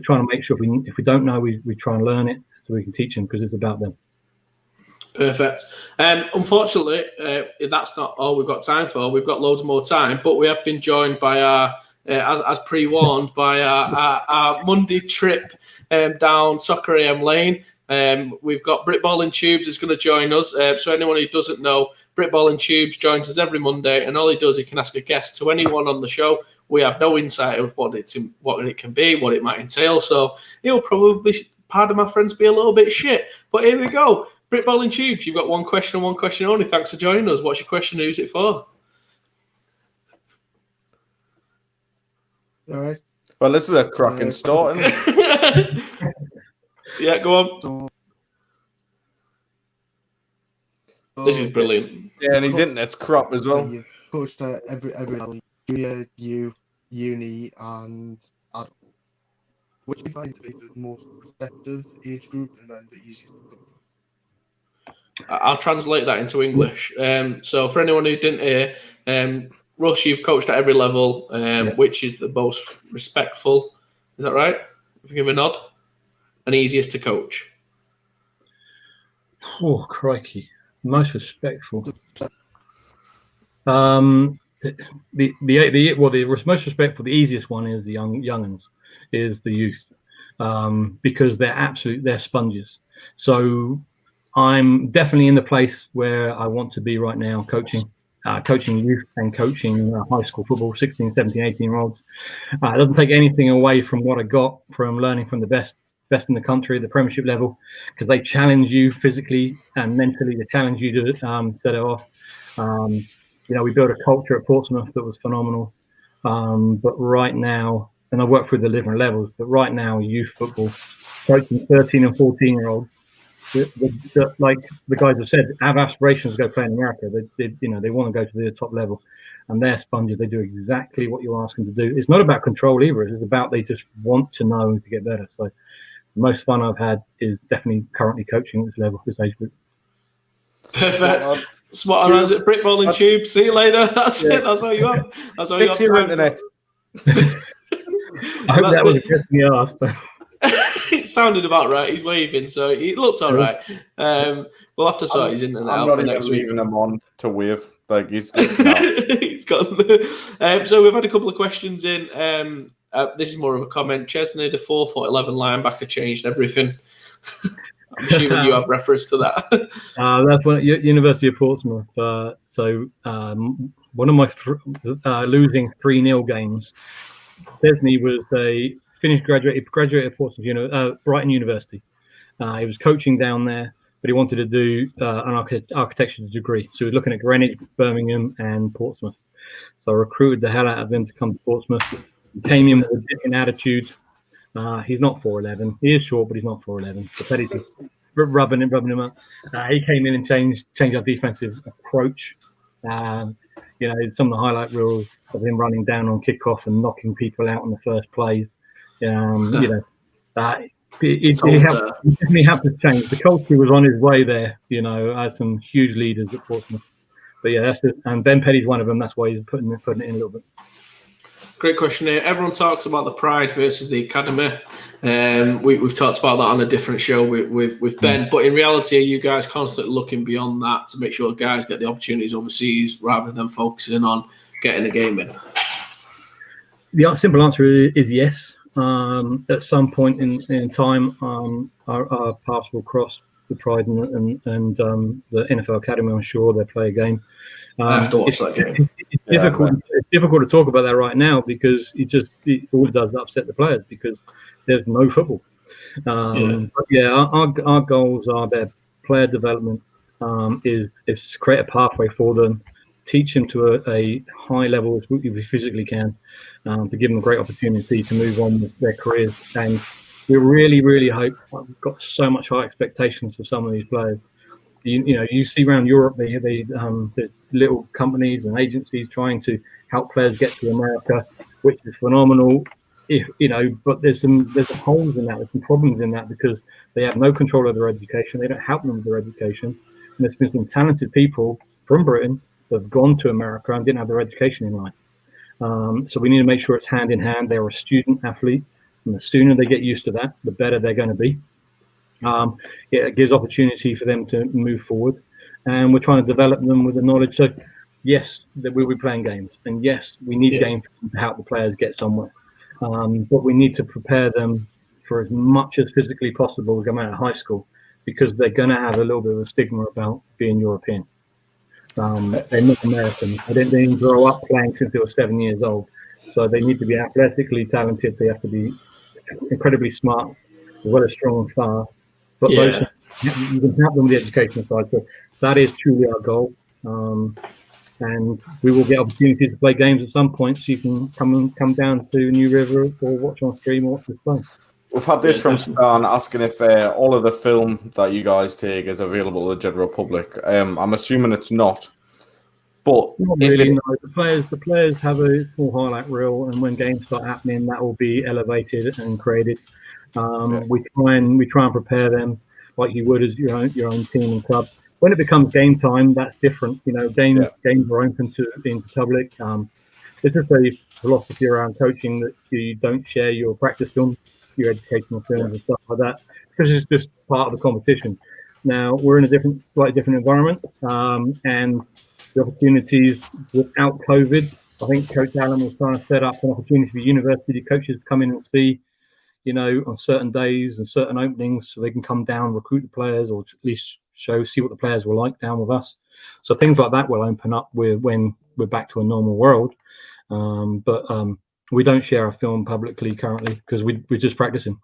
[SPEAKER 3] trying to make sure if we don't know, we try and learn it so we can teach them because it's about them.
[SPEAKER 1] Perfect. Unfortunately, that's not all we've got time for. We've got loads more time, but we have been joined by our, as pre-warned, by our Monday trip down Soccer AM Lane. We've got Britballin Tubes is going to join us. So anyone who doesn't know, Britballin Tubes joins us every Monday, and all he does, he can ask a guest to anyone on the show. We have no insight of what it can be, what it might entail. So it'll probably, pardon my friends, be a little bit shit. But here we go. Britballin Tubes, you've got one question and one question only. Thanks for joining us. What's your question? Who's it for?
[SPEAKER 4] All right.
[SPEAKER 2] Well, this is a cracking start, isn't it?
[SPEAKER 1] Yeah, go on. This is brilliant.
[SPEAKER 2] Yeah, and his internet's crap as well.
[SPEAKER 4] You coached every level, junior, youth, uni, and adult. Which do you find to be the most receptive age group and then the easiest to coach?
[SPEAKER 1] I'll translate that into English. So for anyone who didn't hear, Russ, you've coached at every level, which is the most respectful. Is that right? If you give a nod. And easiest to coach.
[SPEAKER 3] Oh, crikey. Most respectful. The most respectful, the easiest one is the young'uns, is the youth, because they're sponges. So I'm definitely in the place where I want to be right now, coaching youth and coaching high school football, 16, 17, 18-year-olds. It doesn't take anything away from what I got from learning from the best in the country, the Premiership level, because they challenge you physically and mentally. They challenge you to set it off. We built a culture at Portsmouth that was phenomenal. But right now, and I've worked through the different levels, but right now, youth football, coaching 13 and 14-year-olds, like the guys have said, have aspirations to go play in America. They want to go to the top level, and they're sponges. They do exactly what you ask them to do. It's not about control either. It's about they just want to know to get better. So the most fun I've had is definitely currently coaching at this level, this age group.
[SPEAKER 1] Perfect. Spot on. Is it Britballin Tube? See you later. That's it. That's all you have. That's all you have. Your internet.
[SPEAKER 3] I hope that was a question you asked.
[SPEAKER 1] It sounded about right. He's waving, so it looks all right. We'll have to sort his internet out for next week. I'm not even leaving
[SPEAKER 2] him on to wave. Like he's
[SPEAKER 1] he's gone. So we've had a couple of questions in. This is more of a comment. Chesney, the 4'11" linebacker, changed everything. I'm assuming you have reference to that.
[SPEAKER 3] That's one at University of Portsmouth. One of my losing 3-0 games, Chesney was a graduated at Portsmouth, Brighton University. He was coaching down there, but he wanted to do an architecture degree. So he was looking at Greenwich, Birmingham, and Portsmouth. So I recruited the hell out of him to come to Portsmouth. He came in with a different attitude. He's not 4'11". He is short, but he's not 4'11". So Petty's rubbing him up. He came in and changed our defensive approach. Some of the highlight reels of him running down on kickoff and knocking people out on the first plays. He definitely had to change. The culture was on his way there. I had some huge leaders at Portsmouth, But yeah, that's it. And Ben Petty's one of them. That's why he's putting it in a little bit.
[SPEAKER 1] Great question here. Everyone talks about the Pride versus the Academy. We've talked about that on a different show with Ben. But in reality, are you guys constantly looking beyond that to make sure guys get the opportunities overseas rather than focusing on getting a game in?
[SPEAKER 3] The simple answer is yes. At some point in time, our paths will cross the Pride and the NFL Academy. I'm sure they'll play a game.
[SPEAKER 1] I have to watch that game.
[SPEAKER 3] It's difficult to talk about that right now because all it does is upset the players because there's no football. But yeah, our goals are their player development is create a pathway for them, teach them to a high level as we physically can, to give them a great opportunity to move on with their careers. And we really, really hope. We've got so much high expectations for some of these players. You see around Europe, there's little companies and agencies trying to help players get to America, which is phenomenal. But there's some holes in that, there's some problems in that because they have no control of their education. They don't help them with their education. And there's been some talented people from Britain that have gone to America and didn't have their education in line. So we need to make sure it's hand in hand. They're a student athlete, and the sooner they get used to that, the better they're going to be. It gives opportunity for them to move forward, and we're trying to develop them with the knowledge. So, yes, that we'll be playing games, and yes, we need games to help the players get somewhere. But we need to prepare them for as much as physically possible to come out of high school, because they're going to have a little bit of a stigma about being European. They're not American. They didn't grow up playing since they were 7 years old, so they need to be athletically talented. They have to be incredibly smart, as well as strong and fast. But those you can help them with the education side. So that is truly our goal. And we will get opportunities to play games at some point, so you can come down to New River or watch on stream or watch this play.
[SPEAKER 2] We've had this from Stan asking if all of the film that you guys take is available to the general public. I'm assuming it's not. But
[SPEAKER 3] not really, no. The players have a small highlight reel, and when games start happening, that will be elevated and created. We try and prepare them like you would as your own team and club. When it becomes game time, that's different. Games are open to the public. There's just a philosophy around coaching that you don't share your practice film, your educational films and stuff like that, because it's just part of the competition. Now we're in a slightly different environment, and the opportunities without COVID, I think Coach Allen was trying to set up an opportunity for university coaches to come in and see, on certain days and certain openings, so they can come down, recruit the players, or at least see what the players were like down with us. So things like that will open up when we're back to a normal world. But we don't share our film publicly currently because we're just practicing.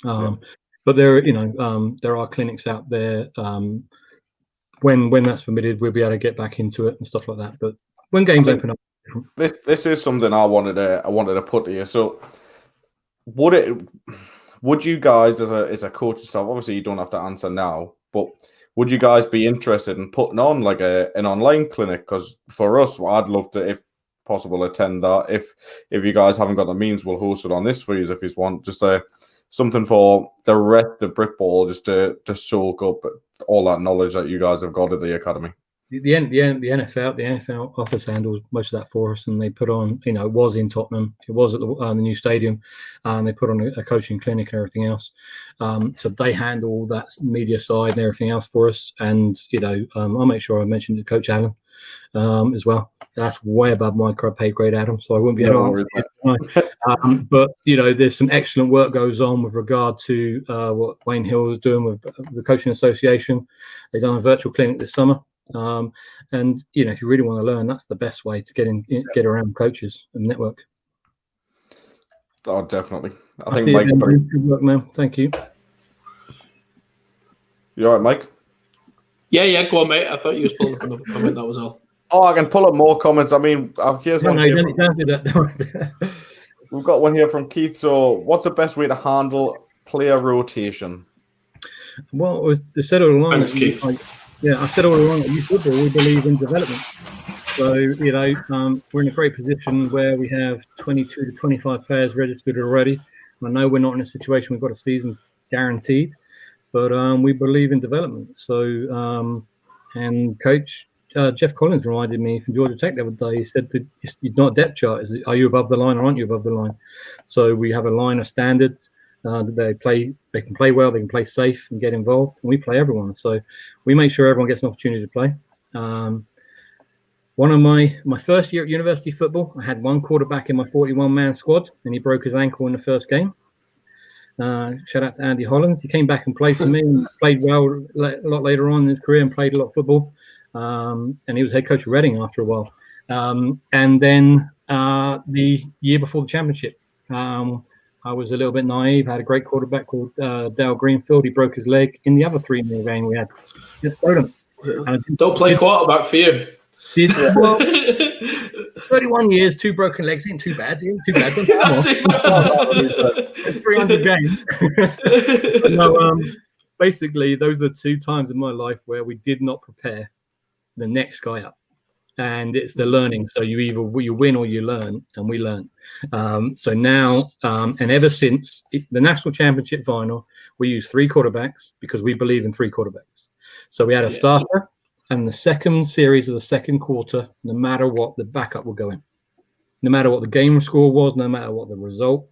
[SPEAKER 3] But there are clinics out there. When that's permitted, we'll be able to get back into it and stuff like that. But when games open up,
[SPEAKER 2] this is something I wanted to put to you. So, would you guys as a coach yourself? Obviously, you don't have to answer now, but would you guys be interested in putting on like an online clinic? Because for us, I'd love to, if possible, attend that. If you guys haven't got the means, we'll host it on this for you if you want. Just something for the rest of Britball, just to soak up all that knowledge that you guys have got at the academy.
[SPEAKER 3] The NFL office handles most of that for us, and they put on, it was in Tottenham, it was at the new stadium, and they put on a coaching clinic and everything else. So they handle all that media side and everything else for us. And I'll make sure I mention to Coach Allen as well. That's way above my pay grade, Adam. So I wouldn't be able to answer. But there's some excellent work goes on with regard to what Wayne Hill is doing with the Coaching Association. They've done a virtual clinic this summer. And if you really want to learn, that's the best way to get around coaches and network.
[SPEAKER 2] Oh, definitely. I
[SPEAKER 3] think
[SPEAKER 2] Mike's
[SPEAKER 3] good work, man. Thank you.
[SPEAKER 2] You all right, Mike?
[SPEAKER 1] Yeah, go on, mate. I thought you was pulling up another comment, that was all.
[SPEAKER 2] Oh, I can pull up more comments. I mean, here's one.
[SPEAKER 3] No, don't do that.
[SPEAKER 2] We've got one here from Keith. So, what's the best way to handle player rotation?
[SPEAKER 3] Well, they said all along.
[SPEAKER 1] Thanks, Keith.
[SPEAKER 3] I said all along that youth football, we believe in development. So, we're in a great position where we have 22 to 25 players registered already. I know we're not in a situation we've got a season guaranteed, but we believe in development. So, and Coach Jeff Collins reminded me from Georgia Tech the other day. He said that it's not a depth chart. Are you above the line or aren't you above the line? So we have a line of standard. They can play well, they can play safe and get involved, and we play everyone. So we make sure everyone gets an opportunity to play. One of my first year at university football, I had one quarterback in my 41-man squad, and he broke his ankle in the first game. Shout out to Andy Hollins. He came back and played for me and played well a lot later on in his career and played a lot of football. And he was head coach of Reading after a while. And then the year before the championship, I was a little bit naive. I had a great quarterback called Dale Greenfield. He broke his leg in the other 3-0 game we had. Just throwed him.
[SPEAKER 1] Don't play quarterback for you.
[SPEAKER 3] 31 years, 2 broken legs, ain't too bad. Ain't too bad. 300 games. No, basically, those are the 2 times in my life where we did not prepare the next guy up. And it's the learning. So you win or you learn, and we learn. So now, and ever since the national championship final, we use 3 quarterbacks because we believe in 3 quarterbacks. So we had a starter, and the second series of the second quarter, no matter what, the backup will go in. No matter what the game score was, no matter what the result.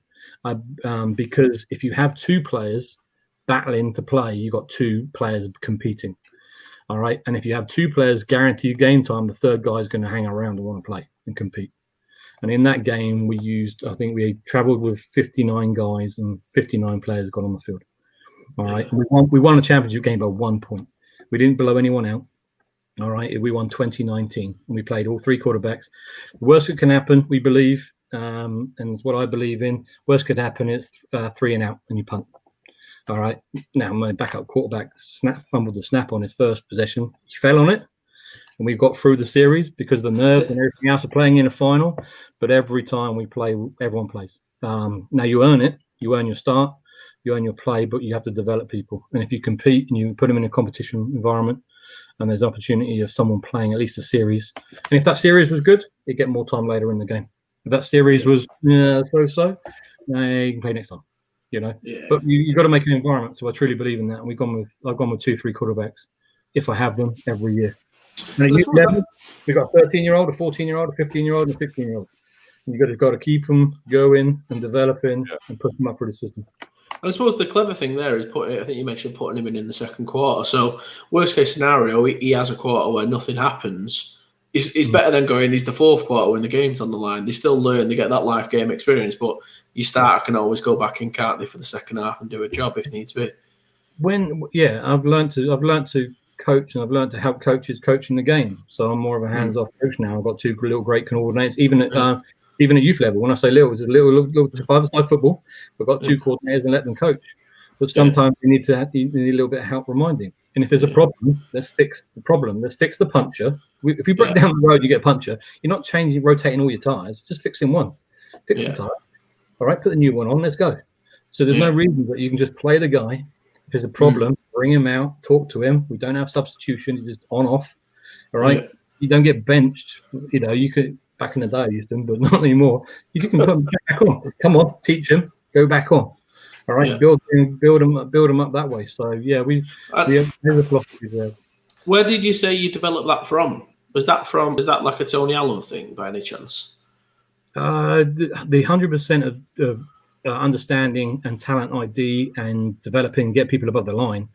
[SPEAKER 3] Because if you have 2 players battling to play, you've got 2 players competing. All right. And if you have 2 players guaranteed game time, the third guy is going to hang around and want to play and compete. And in that game, we traveled with 59 guys and 59 players got on the field. All right. We won the championship game by 1 point. We didn't blow anyone out. All right. We won 2019 and we played all 3 quarterbacks. The worst that can happen, we believe, and it's what I believe in. Worst could happen is 3 and out and you punt. All right. Now my backup quarterback fumbled the snap on his first possession. He fell on it, and we've got through the series because the nerves and everything else are playing in a final. But every time we play, everyone plays. Now you earn it. You earn your start. You earn your play, but you have to develop people. And if you compete and you put them in a competition environment, and there's opportunity of someone playing at least a series, and if that series was good, you get more time later in the game. If that series was so-so, you can play next time. But you got to make an environment. So I truly believe in that. And I've gone with 2-3 quarterbacks if I have them every year. And at youth level, we've got a 13-year-old, a 14-year-old, a 15-year-old, and a 16-year-old. And you've got to keep them going and developing and put them up for the system.
[SPEAKER 1] I suppose the clever thing there is I think you mentioned putting him in the second quarter. So worst case scenario, he has a quarter where nothing happens. It's better than going, he's the 4th quarter when the game's on the line. They still learn, they get that life game experience, but your starter can always go back in, can't they, for the second half and do a job if needs be.
[SPEAKER 3] I've learned to coach, and I've learned to help coaches coach in the game. So I'm more of a hands-off coach now. I've got 2 little great coordinators, even at youth level. When I say little, it's just little 5-a-side football. We've got 2 coordinators and let them coach. But sometimes you need a little bit of help reminding. And if there's a problem, let's fix the problem. Let's fix the puncture. If you break down the road, you get a puncture. You're not rotating all your tires. Just fixing one. Fix the tire. All right, put the new one on. Let's go. So there's no reason that you can just play the guy. If there's a problem, bring him out, talk to him. We don't have substitution. It's just on off. All right. Yeah. You don't get benched. You could back in the day I used them, but not anymore. You can put him back on. Come on, teach him. Go back on. All right, build them up that way. So we have a philosophy there.
[SPEAKER 1] Where did you say you developed that from? Is that like a Tony Allen thing by any chance?
[SPEAKER 3] The 100% of understanding and talent ID and developing, get people above the line.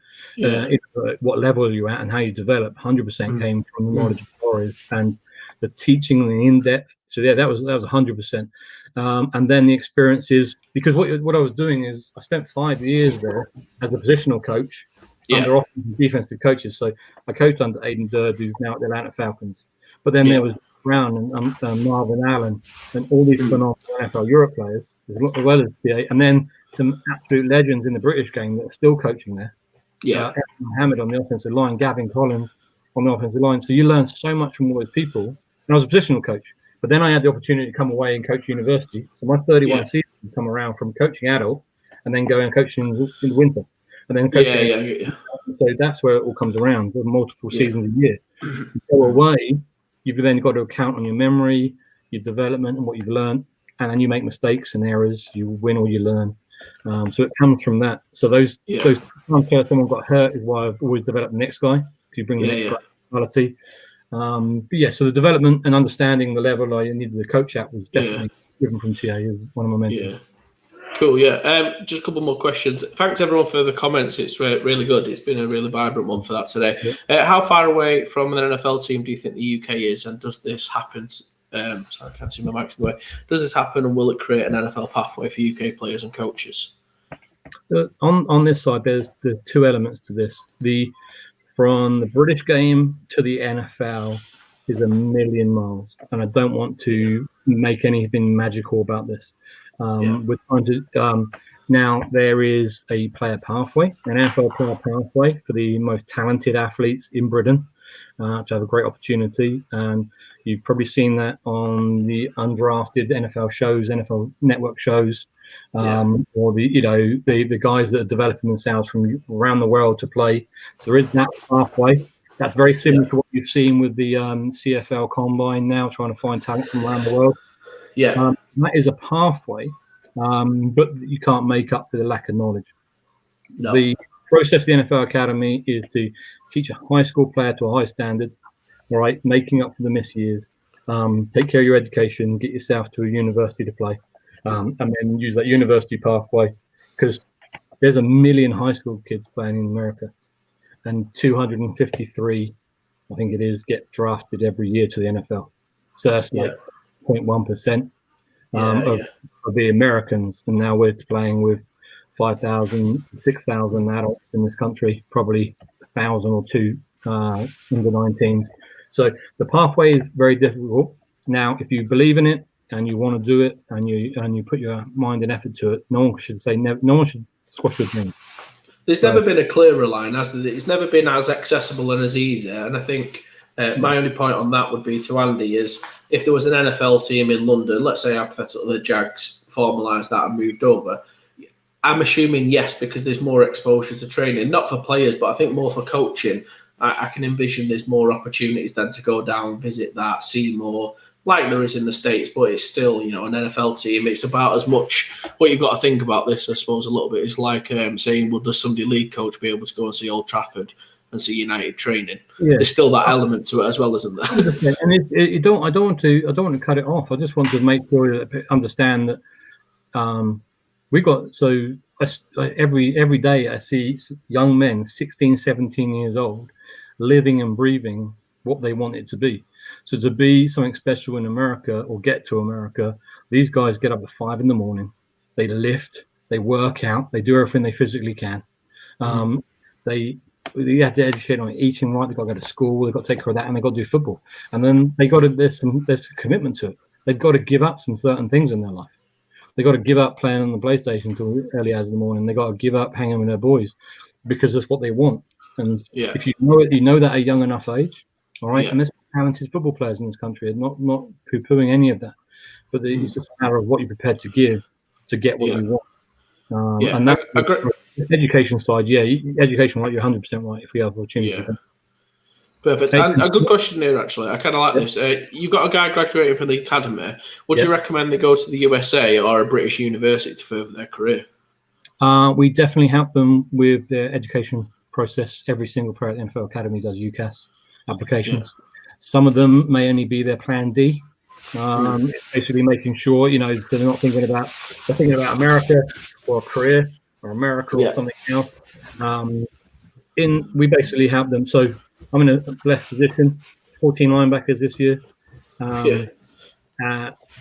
[SPEAKER 3] What level you're at and how you develop, 100% came from the knowledge of Torres and the teaching and the in-depth. So that was 100%. And then the experiences, because what I was doing is I spent 5 years there as a positional coach under offensive and defensive coaches. So I coached under Aidan Durd, who's now at the Atlanta Falcons. But then there was Brown and Marvin Allen and all these phenomenal NFL Europe players, as well as PA, and then some absolute legends in the British game that are still coaching there. Mohammed on the offensive line, Gavin Collins on the offensive line. So you learn so much from all those people. And I was a positional coach. But then I had the opportunity to come away and coach university. So my 31 season come around from coaching adult and then going and coaching in the winter. And then coaching. So that's where it all comes around. There's multiple seasons a year. You go away, you've then got to count on your memory, your development and what you've learned. And then you make mistakes and errors. You win or you learn. So it comes from that. So those times where someone got hurt is why I've always developed the next guy. You bring the next guy quality. But yeah, so the development and understanding the level I needed the coach at was definitely given from TA. One of my mentors.
[SPEAKER 1] Yeah. Cool, yeah. Just a couple more questions. Thanks, everyone, for the comments. It's really good. It's been a really vibrant one for that today.
[SPEAKER 3] Yeah.
[SPEAKER 1] How far away from an NFL team do you think the UK is, and does this happen? Sorry, I can't see my mic's in the way. Does this happen, and will it create an NFL pathway for UK players and coaches?
[SPEAKER 3] On this side, there's the two elements to this. From the British game to the NFL is a million miles, and I don't want to make anything magical about this. We're trying to now there is a player pathway, an NFL player pathway for the most talented athletes in Britain to have a great opportunity, and you've probably seen that on the undrafted NFL shows, NFL Network shows, or the guys that are developing themselves from around the world to play. So there is that pathway. That's very similar to what you've seen with the CFL Combine now, trying to find talent from around the world. That is a pathway, but you can't make up for the lack of knowledge.
[SPEAKER 1] No.
[SPEAKER 3] The process of the NFL Academy is to teach a high school player to a high standard, all right, making up for the missed years. Take care of your education, get yourself to a university to play, and then use that university pathway, because there's 1 million high school kids playing in America, and 253, I think it is, get drafted every year to the NFL. So that's like 0.1%. Of the Americans, and now we're playing with 5,000, 6,000 adults in this country, probably 1,000 or 2 under 19s. So the pathway is very difficult. Now, if you believe in it and you want to do it and you put your mind and effort to it, no one should squash your dream.
[SPEAKER 1] There's never been a clearer line, has there? It's never been as accessible and as easy. And I think my only point on that would be to Andy is, if there was an NFL team in London, let's say hypothetically the Jags formalised that and moved over, I'm assuming yes, because there's more exposure to training, not for players, but I think more for coaching. I can envision there's more opportunities then to go down, visit that, see more, like there is in the States, but it's still, an NFL team. It's about as much, what you've got to think about this, I suppose, a little bit, is like saying, well, does Sunday league coach be able to go and see Old Trafford and see United training? There's still that element to it as well, isn't there?
[SPEAKER 3] And I don't want to cut it off. I just want to make sure that understand that we've got, every day I see young men, 16, 17 years old, living and breathing what they want it to be. So to be something special in America or get to America, these guys get up at 5 a.m. They lift, they work out, they do everything they physically can. They have to educate on eating right. They've got to go to school. They've got to take care of that, and they've got to do football. And then there's a commitment to it. They've got to give up some certain things in their life. They've got to give up playing on the PlayStation until early hours in the morning. They've got to give up hanging with their boys because that's what they want. And if you know it, you know that at a young enough age, all right. And there's talented football players in this country. Not poo-pooing any of that, but it's just a matter of what you're prepared to give to get what you want. And that's the education side. Education, right? You're 100% right. If we have opportunity.
[SPEAKER 1] Perfect. And a good question here, actually. I kind of like this. You've got a guy graduating from the academy. Would you recommend they go to the USA or a British university to further their career?
[SPEAKER 3] We definitely help them with their education process. Every single player at the NFL Academy does UCAS applications. Some of them may only be their plan D. Basically making sure, they're not thinking about America or a career or America or something else. We basically help them. So I'm in a blessed position, 14 linebackers this year.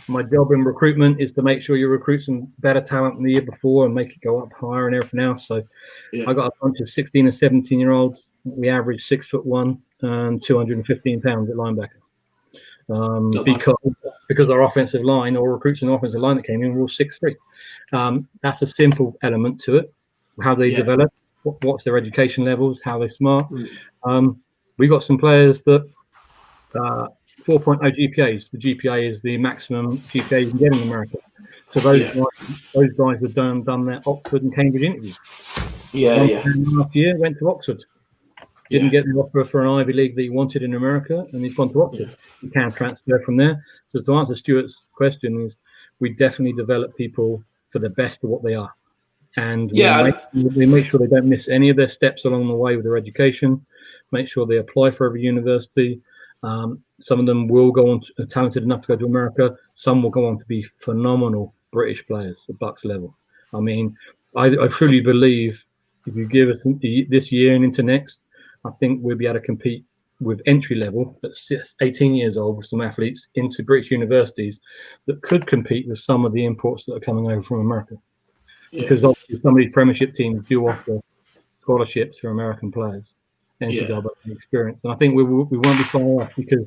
[SPEAKER 3] My job in recruitment is to make sure you recruit some better talent than the year before and make it go up higher and everything else. So I got a bunch of 16 and 17-year-olds. We average 6'1" and 215 pounds at linebacker. Because our offensive line, or recruits in the offensive line that came in, were all 6'3". That's a simple element to it. How they develop, what's their education levels, how they're smart. We got some players that 4.0 GPAs. The GPA is the maximum GPA you can get in America. So those guys have done their Oxford and Cambridge interviews. 1.5 year went to Oxford. Didn't get the offer for an Ivy League that he wanted in America, and he's gone to Oxford. You can transfer from there. So to answer Stuart's question is, we definitely develop people for the best of what they are. And we make sure they don't miss any of their steps along the way with their education, make sure they apply for every university, Some of them will go on talented enough to go to America. Some will go on to be phenomenal British players at Bucks level. I mean, I truly believe if you give us this year and into next, I think we'll be able to compete with entry level at 18 years old with some athletes into British universities that could compete with some of the imports that are coming over from America. Yeah. Because obviously some of these Premiership teams do offer scholarships for American players, NCAA experience, and I think we won't be far off because.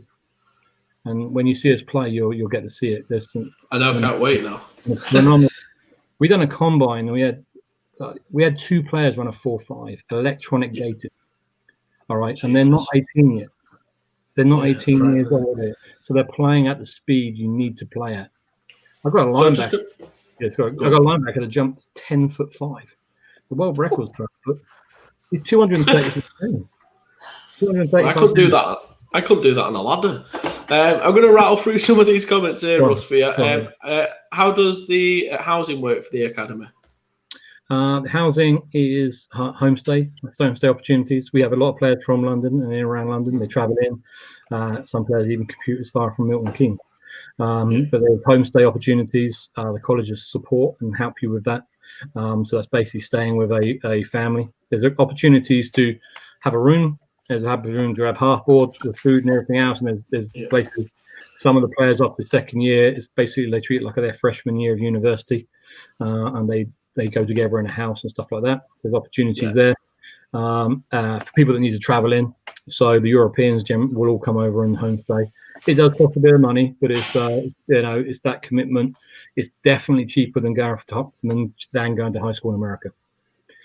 [SPEAKER 3] And when you see us play, you'll get to see it. There's some.
[SPEAKER 1] I know, can't wait now.
[SPEAKER 3] Phenomenal. We done a combine. And we had 2 players run a 4.5 electronic gated. All right, and they're not 18 yet. They're not 18 years old yet, so they're playing at the speed you need to play at. I've got a linebacker. I've got a linebacker that jumped 10'5". The world record's 12 foot. He's 230 pounds.
[SPEAKER 1] I couldn't do that. I couldn't do that on a ladder. I'm going to rattle through some of these comments here, Russ, for you. How does the housing work for the academy?
[SPEAKER 3] The housing is homestay opportunities. We have a lot of players from London and in around London. They travel in. Some players even commute as far from Milton Keynes. But there's homestay opportunities. The colleges support and help you with that. So that's basically staying with a family. There's opportunities to have a room. There's a room to have half board with food and everything else. And there's basically some of the players after the second year, it's basically they treat it like their freshman year of university. And they go together in a house and stuff like that. There's opportunities there for people that need to travel in. So the Europeans will all come over and homestay. It does cost a bit of money, but it's it's that commitment. It's definitely cheaper than going to high school in America.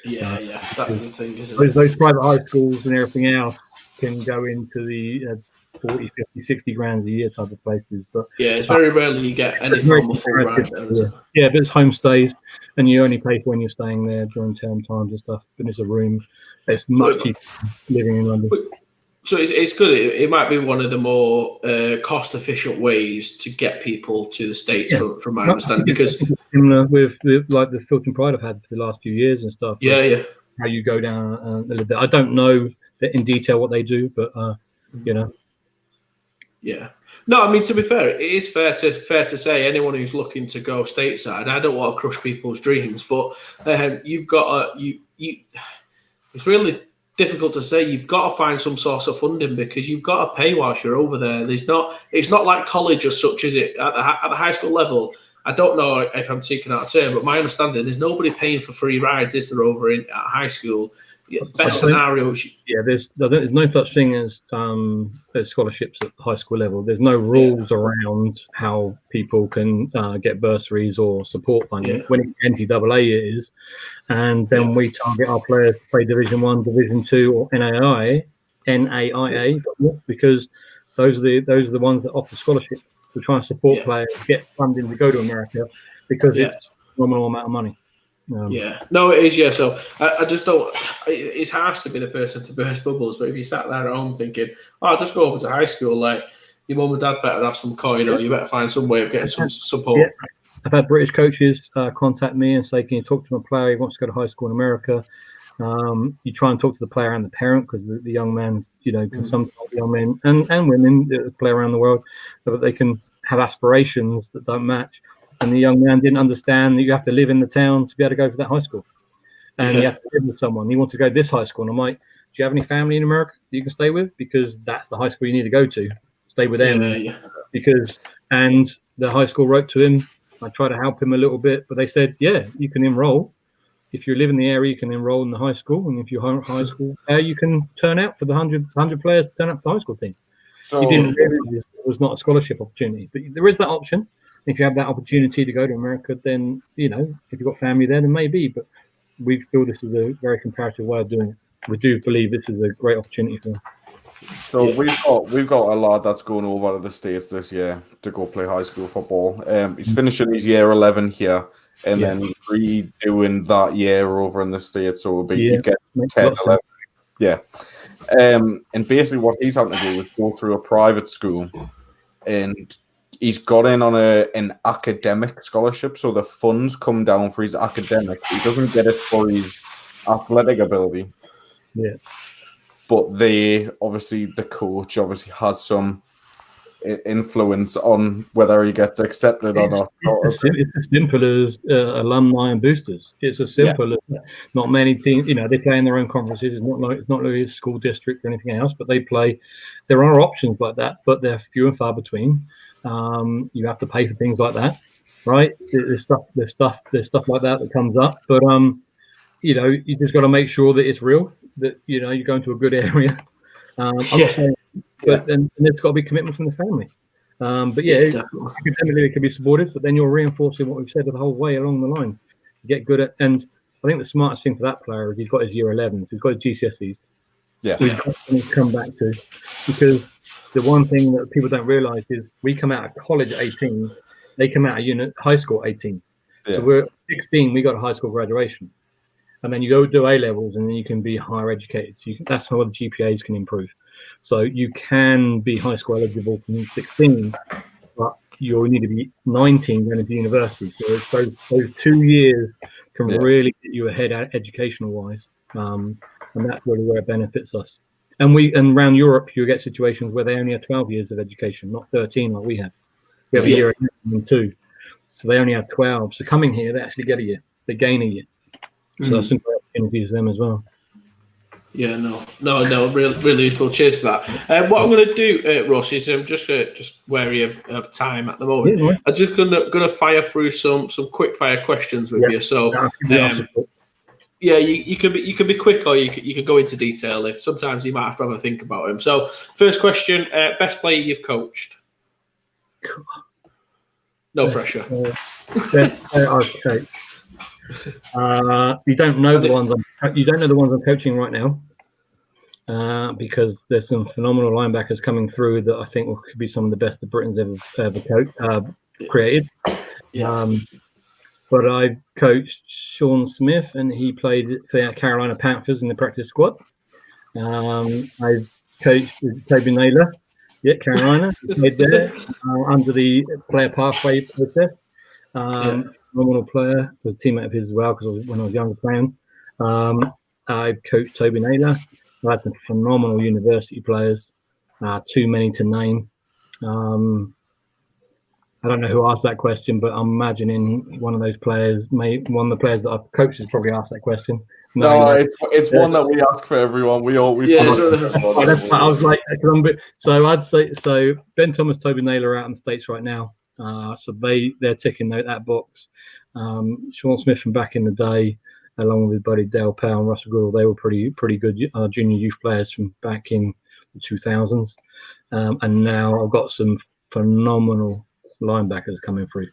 [SPEAKER 1] That's the thing, isn't it?
[SPEAKER 3] Those private high schools and everything else can go into the 40, 50, 60 grand a year type of places. But
[SPEAKER 1] it's very rarely you get any form of full grant.
[SPEAKER 3] But it's homestays, and you only pay for when you're staying there during term times and stuff. But it's a room. It's much cheaper living in London.
[SPEAKER 1] So it's good. It might be one of the more cost-efficient ways to get people to the States, from my understanding. Because
[SPEAKER 3] similar with like the Filton Pride I've had for the last few years and stuff. How you go down a little bit. I don't know in detail what they do, but
[SPEAKER 1] Yeah. No, I mean, to be fair, it is fair to say anyone who's looking to go stateside, I don't want to crush people's dreams, but you've got it's really difficult to say. You've got to find some source of funding because you've got to pay whilst you're over there. It's not like college as such, is it? At the high school level, I don't know if I'm taking out a term, but my understanding there's nobody paying for free rides, is there, over at high school? Best scenarios.
[SPEAKER 3] There's no such thing as scholarships at the high school level. There's no rules around how people can get bursaries or support funding. When it's NCAA it is, and then we target our players to play Division 1, Division 2, or NAIA, because those are the ones that offer scholarships to try and support players get funding to go to America because it's a phenomenal amount of money.
[SPEAKER 1] No, it is. So I just don't. It's harsh to be the person to burst bubbles, but if you sat there at home thinking, "Oh, I'll just go over to high school," like your mum and dad better have some coin, or you better find some way of getting some support.
[SPEAKER 3] I've had British coaches contact me and say, "Can you talk to my player? He wants to go to high school in America." You try and talk to the player and the parent because the young man's, because sometimes young men and women that play around the world, but they can have aspirations that don't match. And the young man didn't understand that you have to live in the town to be able to go to that high school. And you have to live with someone. You want to go to this high school. And I'm like, do you have any family in America that you can stay with? Because that's the high school you need to go to. Stay with them. And the high school wrote to him. I tried to help him a little bit, but they said, you can enroll. If you live in the area, you can enroll in the high school. And if you're high school, you can turn out for the 100 players to turn out for the high school team. So he didn't realize it was not a scholarship opportunity. But there is that option. If you have that opportunity to go to America, then, if you've got family there, then maybe. But we feel this is a very comparative way of doing it. We do believe this is a great opportunity for them.
[SPEAKER 2] So we've got a lad that's going over to the States this year to go play high school football. He's finishing his year 11 here, and then redoing that year over in the States. So it'll be you get 10, 11. Yeah. And basically what he's having to do is go through a private school, and he's got in on an academic scholarship, so the funds come down for his academic. He doesn't get it for his athletic ability.
[SPEAKER 3] Yeah.
[SPEAKER 2] but the coach obviously has some influence on whether he gets accepted or not.
[SPEAKER 3] It's as simple as alumni and boosters. It's as simple as not many teams. They play in their own conferences. It's not like a school district or anything else, but they play. There are options like that, but they're few and far between. You have to pay for things like that, right? There's stuff like that comes up, but you just got to make sure that it's real. That you're going to a good area. I'm not saying. But then there's got to be commitment from the family. Academically it can be supported, but then you're reinforcing what we've said the whole way along the lines. Get good at, and I think the smartest thing for that player is he's got his year 11s, he's got his GCSEs. So he's got something to come back to, because the one thing that people don't realise is we come out of college at 18, they come out of high school at 18. So we're 16, we got a high school graduation. And then you go do A-levels, and then you can be higher educated. So that's how the GPAs can improve. So you can be high school eligible from 16, but you need to be 19 going to university. So those 2 years can really get you ahead educational-wise, and that's really where it benefits us. And around Europe, you get situations where they only have 12 years of education, not 13 like we have. We have a year and 2, so they only have 12. So coming here, they actually get a year. They gain a year. So that's some great opportunities for them as well.
[SPEAKER 1] Yeah, no, really useful. Cheers for that. What I'm going to do, Ross, is I'm just wary of time at the moment.
[SPEAKER 3] Yeah,
[SPEAKER 1] I'm just going to fire through some quick fire questions with you. So, you can be quick, or you can go into detail. If sometimes you might have to have a think about them. So, first question: best player you've coached? No pressure.
[SPEAKER 3] Best player I've coached. You don't know the ones I'm coaching right now, because there's some phenomenal linebackers coming through that I think could be some of the best that Britain's ever created. But I've coached Sean Smith, and he played for the Carolina Panthers in the practice squad. I've coached Toby Naylor, Carolina. He played there under the player pathway process. Phenomenal player, was a teammate of his as well, because when I was younger playing. I've coached Toby Naylor. I had some phenomenal university players, too many to name. I don't know who asked that question, but I'm imagining one of those players, one of the players that I've coached has probably asked that question.
[SPEAKER 2] It's one that we ask for everyone.
[SPEAKER 3] I was like, so I'd say Ben Thomas, Toby Naylor are out in the States right now. So they're ticking that box. Sean Smith from back in the day, along with his buddy Dale Powell and Russell Goodall, they were pretty good junior youth players from back in the 2000s. And now I've got some phenomenal linebackers coming through.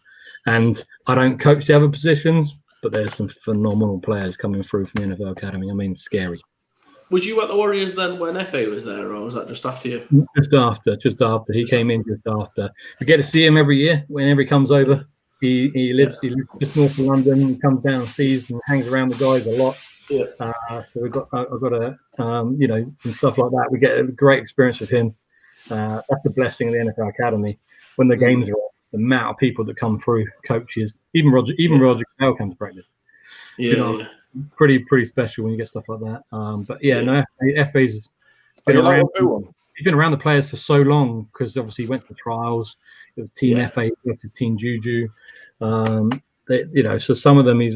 [SPEAKER 3] And I don't coach the other positions, but there's some phenomenal players coming through from the NFL Academy. I mean, scary.
[SPEAKER 1] Was you at the Warriors then when FA was there, or was that just after you?
[SPEAKER 3] Just after. He came in just after. We get to see him every year whenever he comes over. He lives just north of London. He comes down and sees and hangs around the guys a lot. So I've got some stuff like that. We get a great experience with him. That's the blessing of the NFL Academy. When the games are on, the amount of people that come through, coaches, even Roger Goodell comes to practice. Pretty special when you get stuff like that. FA's been around. He's been around the players for so long, because obviously he went to trials. It was Team FA, he went to Team Juju. So some of them he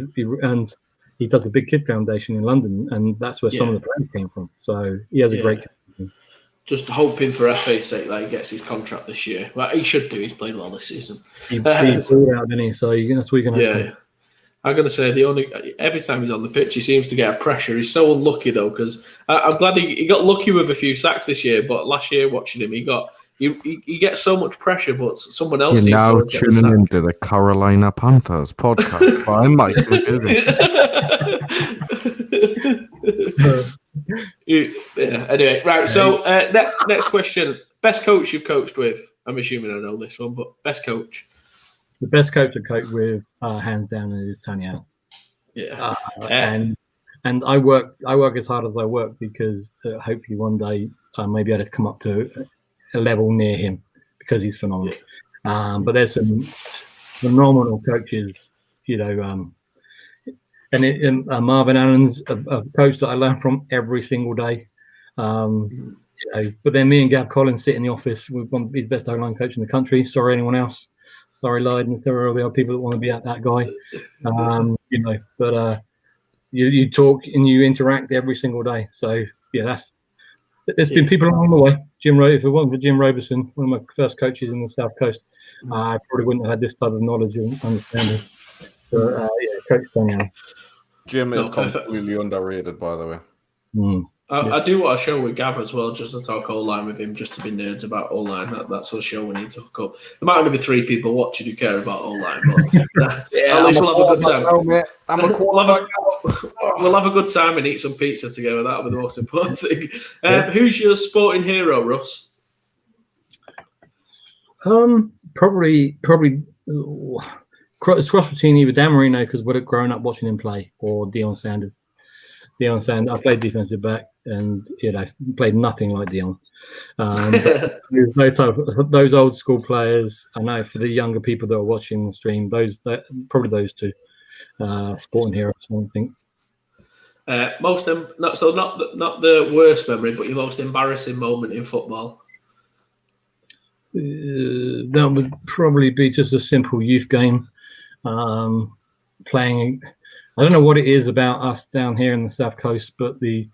[SPEAKER 3] does a Big Kid Foundation in London, and that's where some of the players came from. So he has a great.
[SPEAKER 1] Just hoping for FA's sake that he gets his contract this year. Well, he should do. He's played well this season.
[SPEAKER 3] He pulled out, didn't he? So that's what we can hope.
[SPEAKER 1] I'm going to say every time he's on the pitch, he seems to get a pressure. He's so unlucky though, because I'm glad he got lucky with a few sacks this year. But last year, watching him, he gets so much pressure, but someone else.
[SPEAKER 5] You're now tuning into the Carolina Panthers podcast by Mike McGill.
[SPEAKER 1] Anyway, right. So next question: best coach you've coached with? I'm assuming I know this one, but best coach.
[SPEAKER 3] The best coach I coach with, hands down, is Tony Allen. And I work as hard as I work, because hopefully one day I may be able to come up to a level near him, because he's phenomenal. But there's some phenomenal coaches, Marvin Allen's a coach that I learn from every single day. But then me and Gav Collins sit in the office with his best O-line coach in the country. Sorry, anyone else. Sorry, Lyden. There are all the other people that want to be at that guy. But you talk and you interact every single day. So there's been people along the way. If it wasn't for Jim Roberson, one of my first coaches in the South Coast, I probably wouldn't have had this type of knowledge and understanding. But Coach Daniel.
[SPEAKER 2] Jim is completely underrated, by the way.
[SPEAKER 1] I do want a show with Gav as well, just to talk O-line with him, just to be nerds about O-line. That's a show we need to hook up. There might only be 3 people watching who care about O-line, but at least we'll have a good time. We'll have a good time and eat some pizza together. That'll be the most important thing. Who's your sporting hero, Russ?
[SPEAKER 3] Probably it's cross between either Dan Marino, because we'd have grown up watching him play, or Deion Sanders. I played defensive back, and played nothing like Deion. Those old school players, I know for the younger people that are watching the stream, probably those 2 sporting heroes, I think.
[SPEAKER 1] Not the worst memory, but your most embarrassing moment in football.
[SPEAKER 3] That would probably be just a simple youth game, playing. I don't know what it is about us down here in the South Coast, but we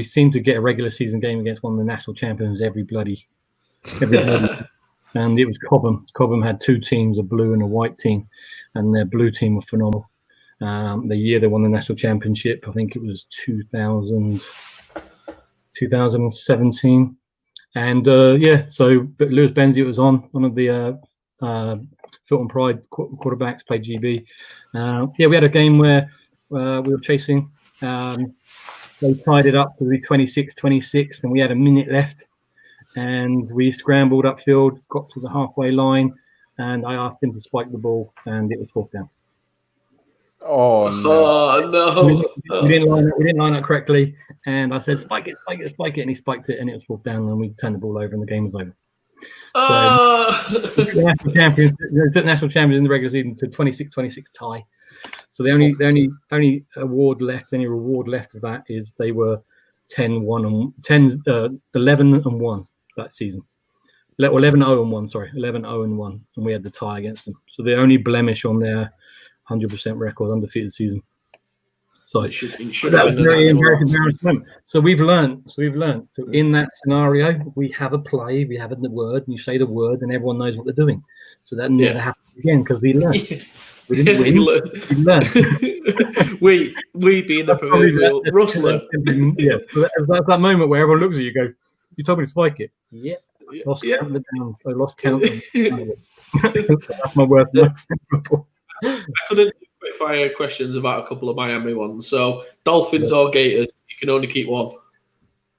[SPEAKER 3] seem to get a regular season game against one of the national champions every bloody. And it was Cobham. Cobham had 2 teams, a blue and a white team, and their blue team were phenomenal. The year they won the national championship, I think it was 2017. And so Lewis Benzie was on, one of the Filton Pride quarterbacks, played GB. We had a game where we were chasing. They tied it up to be 26-26, and we had a minute left. And we scrambled upfield, got to the halfway line, and I asked him to spike the ball, and it was 4th down.
[SPEAKER 2] Oh no!
[SPEAKER 3] We didn't line up correctly, and I said, "Spike it!" And he spiked it, and it was 4th down, and we turned the ball over, and the game was over. So the national champions in the regular season to 26-26 tie. So the only reward left of that is they were 11-1 that season. 11-0-1, sorry, 11-0-1, and we had the tie against them. So the only blemish on their 100% record, undefeated season. So it should that was very embarrassing. So we've learned. So in that scenario, we have a play, we have the word, and you say the word, and everyone knows what they're doing. So that never happens again because we learned. We didn't win. We learned.
[SPEAKER 1] we being the proverbial Rustler.
[SPEAKER 3] Yeah. So that's that moment where everyone looks at you and goes, "You told me to spike it." Yeah. Lost count of the downs. I lost count. That's my worth.
[SPEAKER 1] I couldn't do quick fire questions about a couple of Miami ones. So Dolphins or Gators, you can only keep one.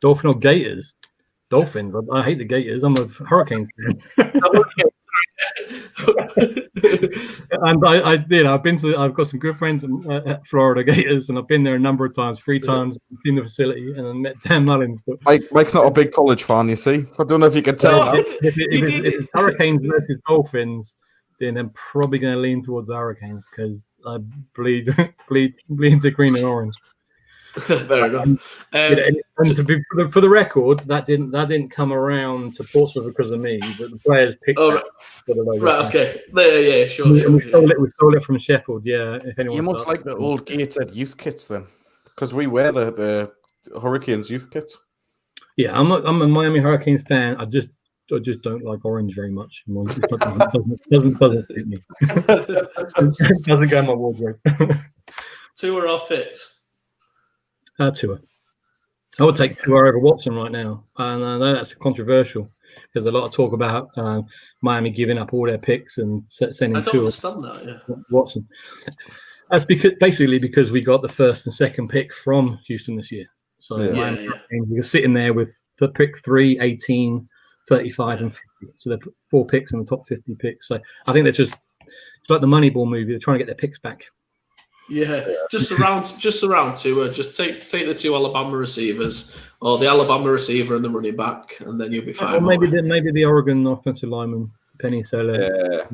[SPEAKER 3] Dolphin or Gators? Dolphins. I hate the Gators. I'm a Hurricanes fan. And I've got some good friends at Florida Gators, and I've been there a number of times, 3 times, seen the facility, and I met Dan Mullins. But
[SPEAKER 2] Mike's not a big college fan, you see. I don't know if you can tell.
[SPEAKER 3] If it's Hurricanes versus Dolphins, then I'm probably going to lean towards the Hurricanes because I bleed into green and orange.
[SPEAKER 1] Fair enough.
[SPEAKER 3] For the record, that didn't come around to Portsmouth because of me, but the players picked it for the logo.
[SPEAKER 1] Right, okay. Yeah, sure.
[SPEAKER 3] We stole it from Sheffield, yeah. If anyone
[SPEAKER 2] you must like the old Gateshead youth kits then, because we wear the Hurricanes youth kits. Yeah,
[SPEAKER 3] I'm a Miami Hurricanes fan. I just don't like orange very much. It doesn't suit me. It doesn't go in my wardrobe.
[SPEAKER 1] Tua or Fitz?
[SPEAKER 3] Tua. I would take Tua over Watson right now. And I know that's controversial. There's a lot of talk about Miami giving up all their picks and sending Tua. Watson. That's because we got the first and second pick from Houston this year. So we were sitting there with the pick 3, 18, 35 and 50. So they're 4 picks in the top 50 picks. So I think it's like the Moneyball movie. They're trying to get their picks back.
[SPEAKER 1] Yeah, just around Tua. Just take the 2 Alabama receivers, or the Alabama receiver and the running back, and then you'll be fine.
[SPEAKER 3] Or maybe the Oregon offensive lineman, Penny Seller.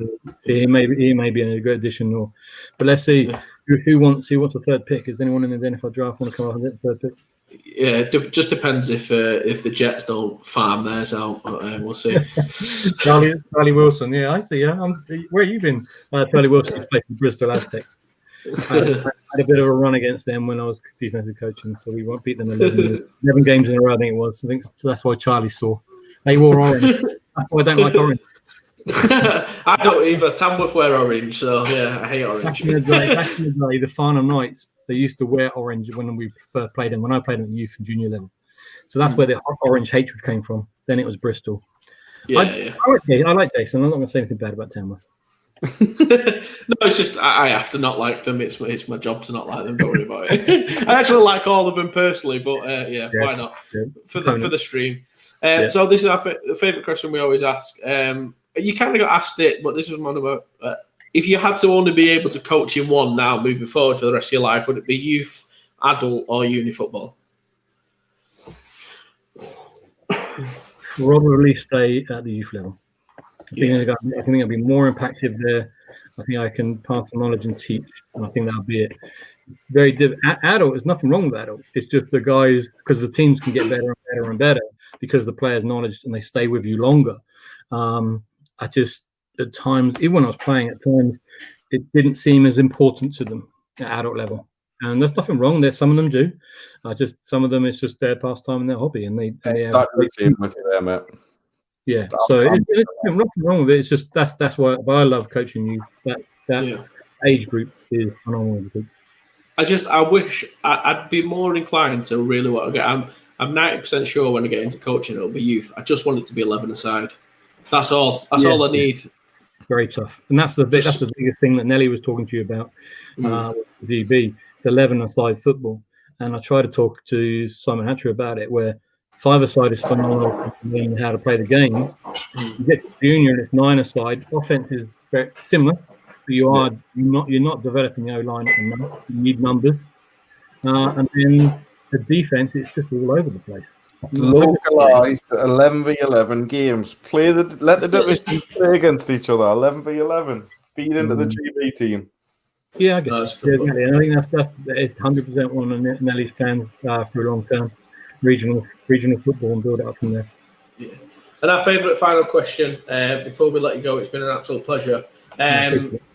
[SPEAKER 3] He may be a good addition. But let's see who wants the 3rd pick. Is anyone in the NFL draft want to come up with the 3rd pick?
[SPEAKER 1] Yeah, it just depends if the Jets don't farm theirs out. But, we'll see.
[SPEAKER 3] Charlie Wilson, yeah, I see. Yeah, where have you been? Charlie Wilson's played for Bristol Aztec. I had a bit of a run against them when I was defensive coaching, so we won't beat them 11 games in a row. I think it was. I think that's why Charlie saw. They wore orange. That's why I don't like orange.
[SPEAKER 1] I don't either. Tamworth wear orange, so yeah, I hate orange.
[SPEAKER 3] Back in the day, the final nights they used to wear orange when we first played them. When I played them at youth and junior level, so that's where the orange hatred came from. Then it was Bristol. I like Jason. I'm not going to say anything bad about Tamworth.
[SPEAKER 1] No, it's just I have to not like them. It's my job to not like them. Don't worry about it. I actually like all of them personally, but why not for the stream? So this is our favorite question we always ask. You kind of got asked it, but this was one about if you had to only be able to coach in one now moving forward for the rest of your life, would it be youth, adult, or uni football?
[SPEAKER 3] Probably stay at the youth level. I think I'll be more impactful there. I think I can pass the knowledge and teach, and I think that'll be it. Very adult. There's nothing wrong with adult. It's just the guys, because the teams can get better and better and better because the players' knowledge and they stay with you longer. I just at times, even when I was playing, at times it didn't seem as important to them at adult level, and there's nothing wrong there. Some of them do. Some of them it's just their pastime and their hobby, and they
[SPEAKER 2] start with you there, mate.
[SPEAKER 3] Yeah, so there's nothing wrong with it. It's just that's why I love coaching you. That age group is phenomenal.
[SPEAKER 1] I wish I'd be more inclined to really want to get. I'm 90% sure when I get into coaching it'll be youth. I just want it to be 11 aside. That's all. That's all I need.
[SPEAKER 3] Very tough, and that's the biggest thing that Nelly was talking to you about. With DB, it's 11 aside football, and I try to talk to Simon Hatcher about it where. 5-a-side is phenomenal in how to play the game. You get to junior and it's 9-a-side. Offense is very similar. But you're not developing the O-line enough. You need numbers. And then the defense is just all over the place.
[SPEAKER 2] Localized 11v11 games. Let the divisions play against each other. 11v11. Feed into the GB team.
[SPEAKER 3] Yeah, I guess. I think that's 100% one of Nelly's plans for a long term. Regional football and build it up from there. Yeah.
[SPEAKER 1] And our favourite final question before we let you go, it's been an absolute pleasure.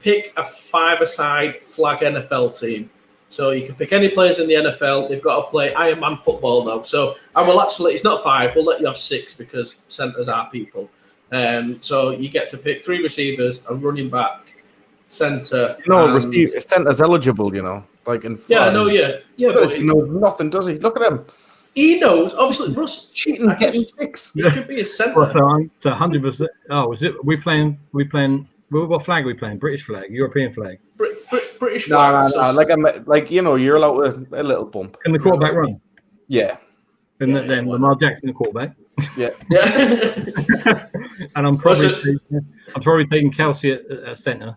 [SPEAKER 1] Pick a 5-a-side flag NFL team. So you can pick any players in the NFL. They've got to play Iron Man football now. So I will actually, it's not 5. We'll let you have 6 because centres are people. So you get to pick 3 receivers, a running back, centre.
[SPEAKER 2] Centre's eligible, like in.
[SPEAKER 1] Yeah, I know. Yeah.
[SPEAKER 2] But he knows nothing, does he? Look at him.
[SPEAKER 1] He knows. Obviously, Russ cheating, getting 6. He could be a centre.
[SPEAKER 3] So 100%. Oh, is it? We playing. What flag are we playing? British flag, European flag.
[SPEAKER 1] British flag.
[SPEAKER 2] No. You're allowed a little bump.
[SPEAKER 3] Can the quarterback run?
[SPEAKER 2] Yeah.
[SPEAKER 3] And then Lamar Jackson, the quarterback.
[SPEAKER 2] Yeah.
[SPEAKER 3] And I'm probably taking Kelsey at centre.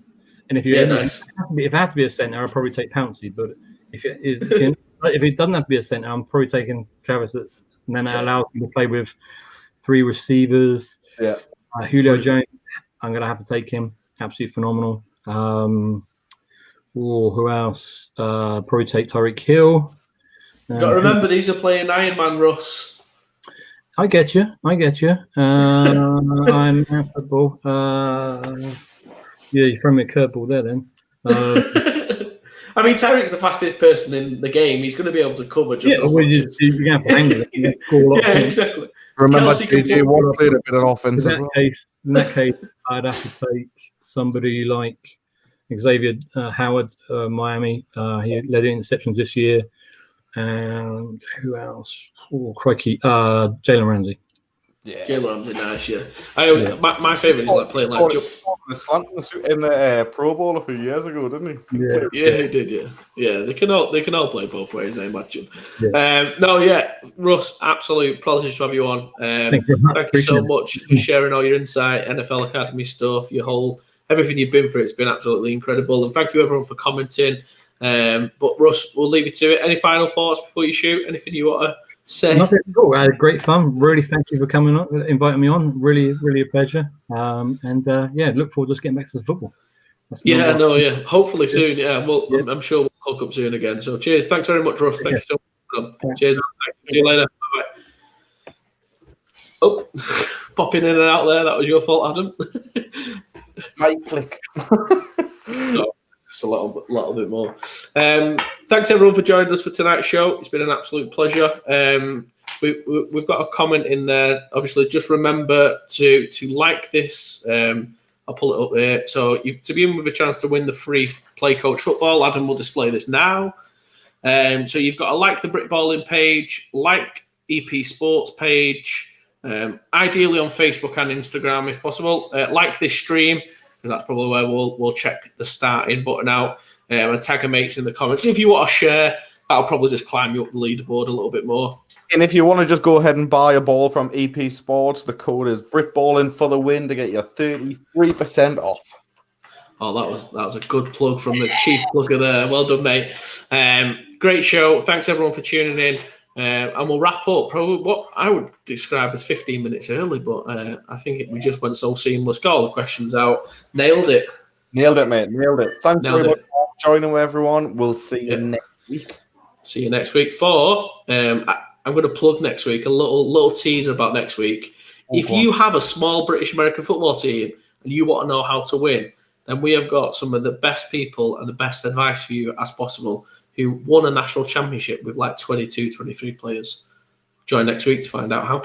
[SPEAKER 3] And if it has to be a centre, I'll probably take Pouncey. But if it doesn't have to be a centre, I'm probably taking Travis. And then that allows me to play with 3 receivers.
[SPEAKER 2] Yeah.
[SPEAKER 3] Julio Jones, I'm going to have to take him. Absolutely phenomenal. Who else? Probably take Tyreek Hill.
[SPEAKER 1] Got to remember, these are playing Iron Man, Russ.
[SPEAKER 3] I get you. I'm at football. You throw me a curveball there then.
[SPEAKER 1] I mean, Tyreek's the fastest person in the game. He's going to be able to cover just as much.
[SPEAKER 3] You're going to have to hang
[SPEAKER 1] Yeah, exactly.
[SPEAKER 2] Remember, JJ Watt played a bit of offense as well.
[SPEAKER 3] In that case, I'd have to take somebody like Xavier Howard, Miami. He led interceptions this year. And who else? Oh, crikey. Jalen Ramsey.
[SPEAKER 1] Yeah. Jalen Ramsey, nice, yeah. My favourite is like playing like
[SPEAKER 2] slant in the Pro Bowl a few years ago, didn't he?
[SPEAKER 1] Yeah, he did, yeah. Yeah, they can all play both ways, I imagine. Yeah. Russ, absolute pleasure to have you on. Thank you so much for sharing all your insight, NFL Academy stuff, everything you've been through. It's been absolutely incredible. And thank you everyone for commenting. But Russ, we'll leave you to it. Any final thoughts before you shoot? Anything you want to say?
[SPEAKER 3] Nothing at all. I had great fun. Really, thank you for coming on, inviting me on. Really, really a pleasure. Look forward to just getting back to the football. Hopefully soon. Yeah, I'm sure we'll hook up soon again. So cheers. Thanks very much, Russ. Thank you so much
[SPEAKER 1] Cheers. See you later. Bye-bye. Oh, popping in and out there. That was your fault, Adam.
[SPEAKER 2] Might click.
[SPEAKER 1] No, just a little bit more. Thanks everyone for joining us for tonight's show. It's been an absolute pleasure. We've got a comment in there. Obviously, just remember to like this. I'll pull it up here. So to be in with a chance to win the free Play Coach Football, Adam will display this now. So you've got to like the Britballin page, like EP Sports page, ideally on Facebook and Instagram if possible. Like this stream, because that's probably where we'll check the starting button out, and tag a mates in the comments. If you want to share, that'll probably just climb you up the leaderboard a little bit more.
[SPEAKER 2] And if you want to just go ahead and buy a ball from EP Sports, the code is Britballin for the win to get you 33% off.
[SPEAKER 1] Oh, that was a good plug from the chief plugger there. Well done, mate. Great show. Thanks everyone for tuning in. And we'll wrap up probably what I would describe as 15 minutes early, but I think we just went so seamless. Got all the questions out. Nailed it.
[SPEAKER 2] Nailed it, mate. Nailed it. Thanks very much for joining, everyone. We'll see you next week.
[SPEAKER 1] See you next week for I'm going to plug next week, a little teaser about next week. If you have a small British American football team and you want to know how to win, then we have got some of the best people and the best advice for you as possible who won a national championship with like 22, 23 players. Join next week to find out how.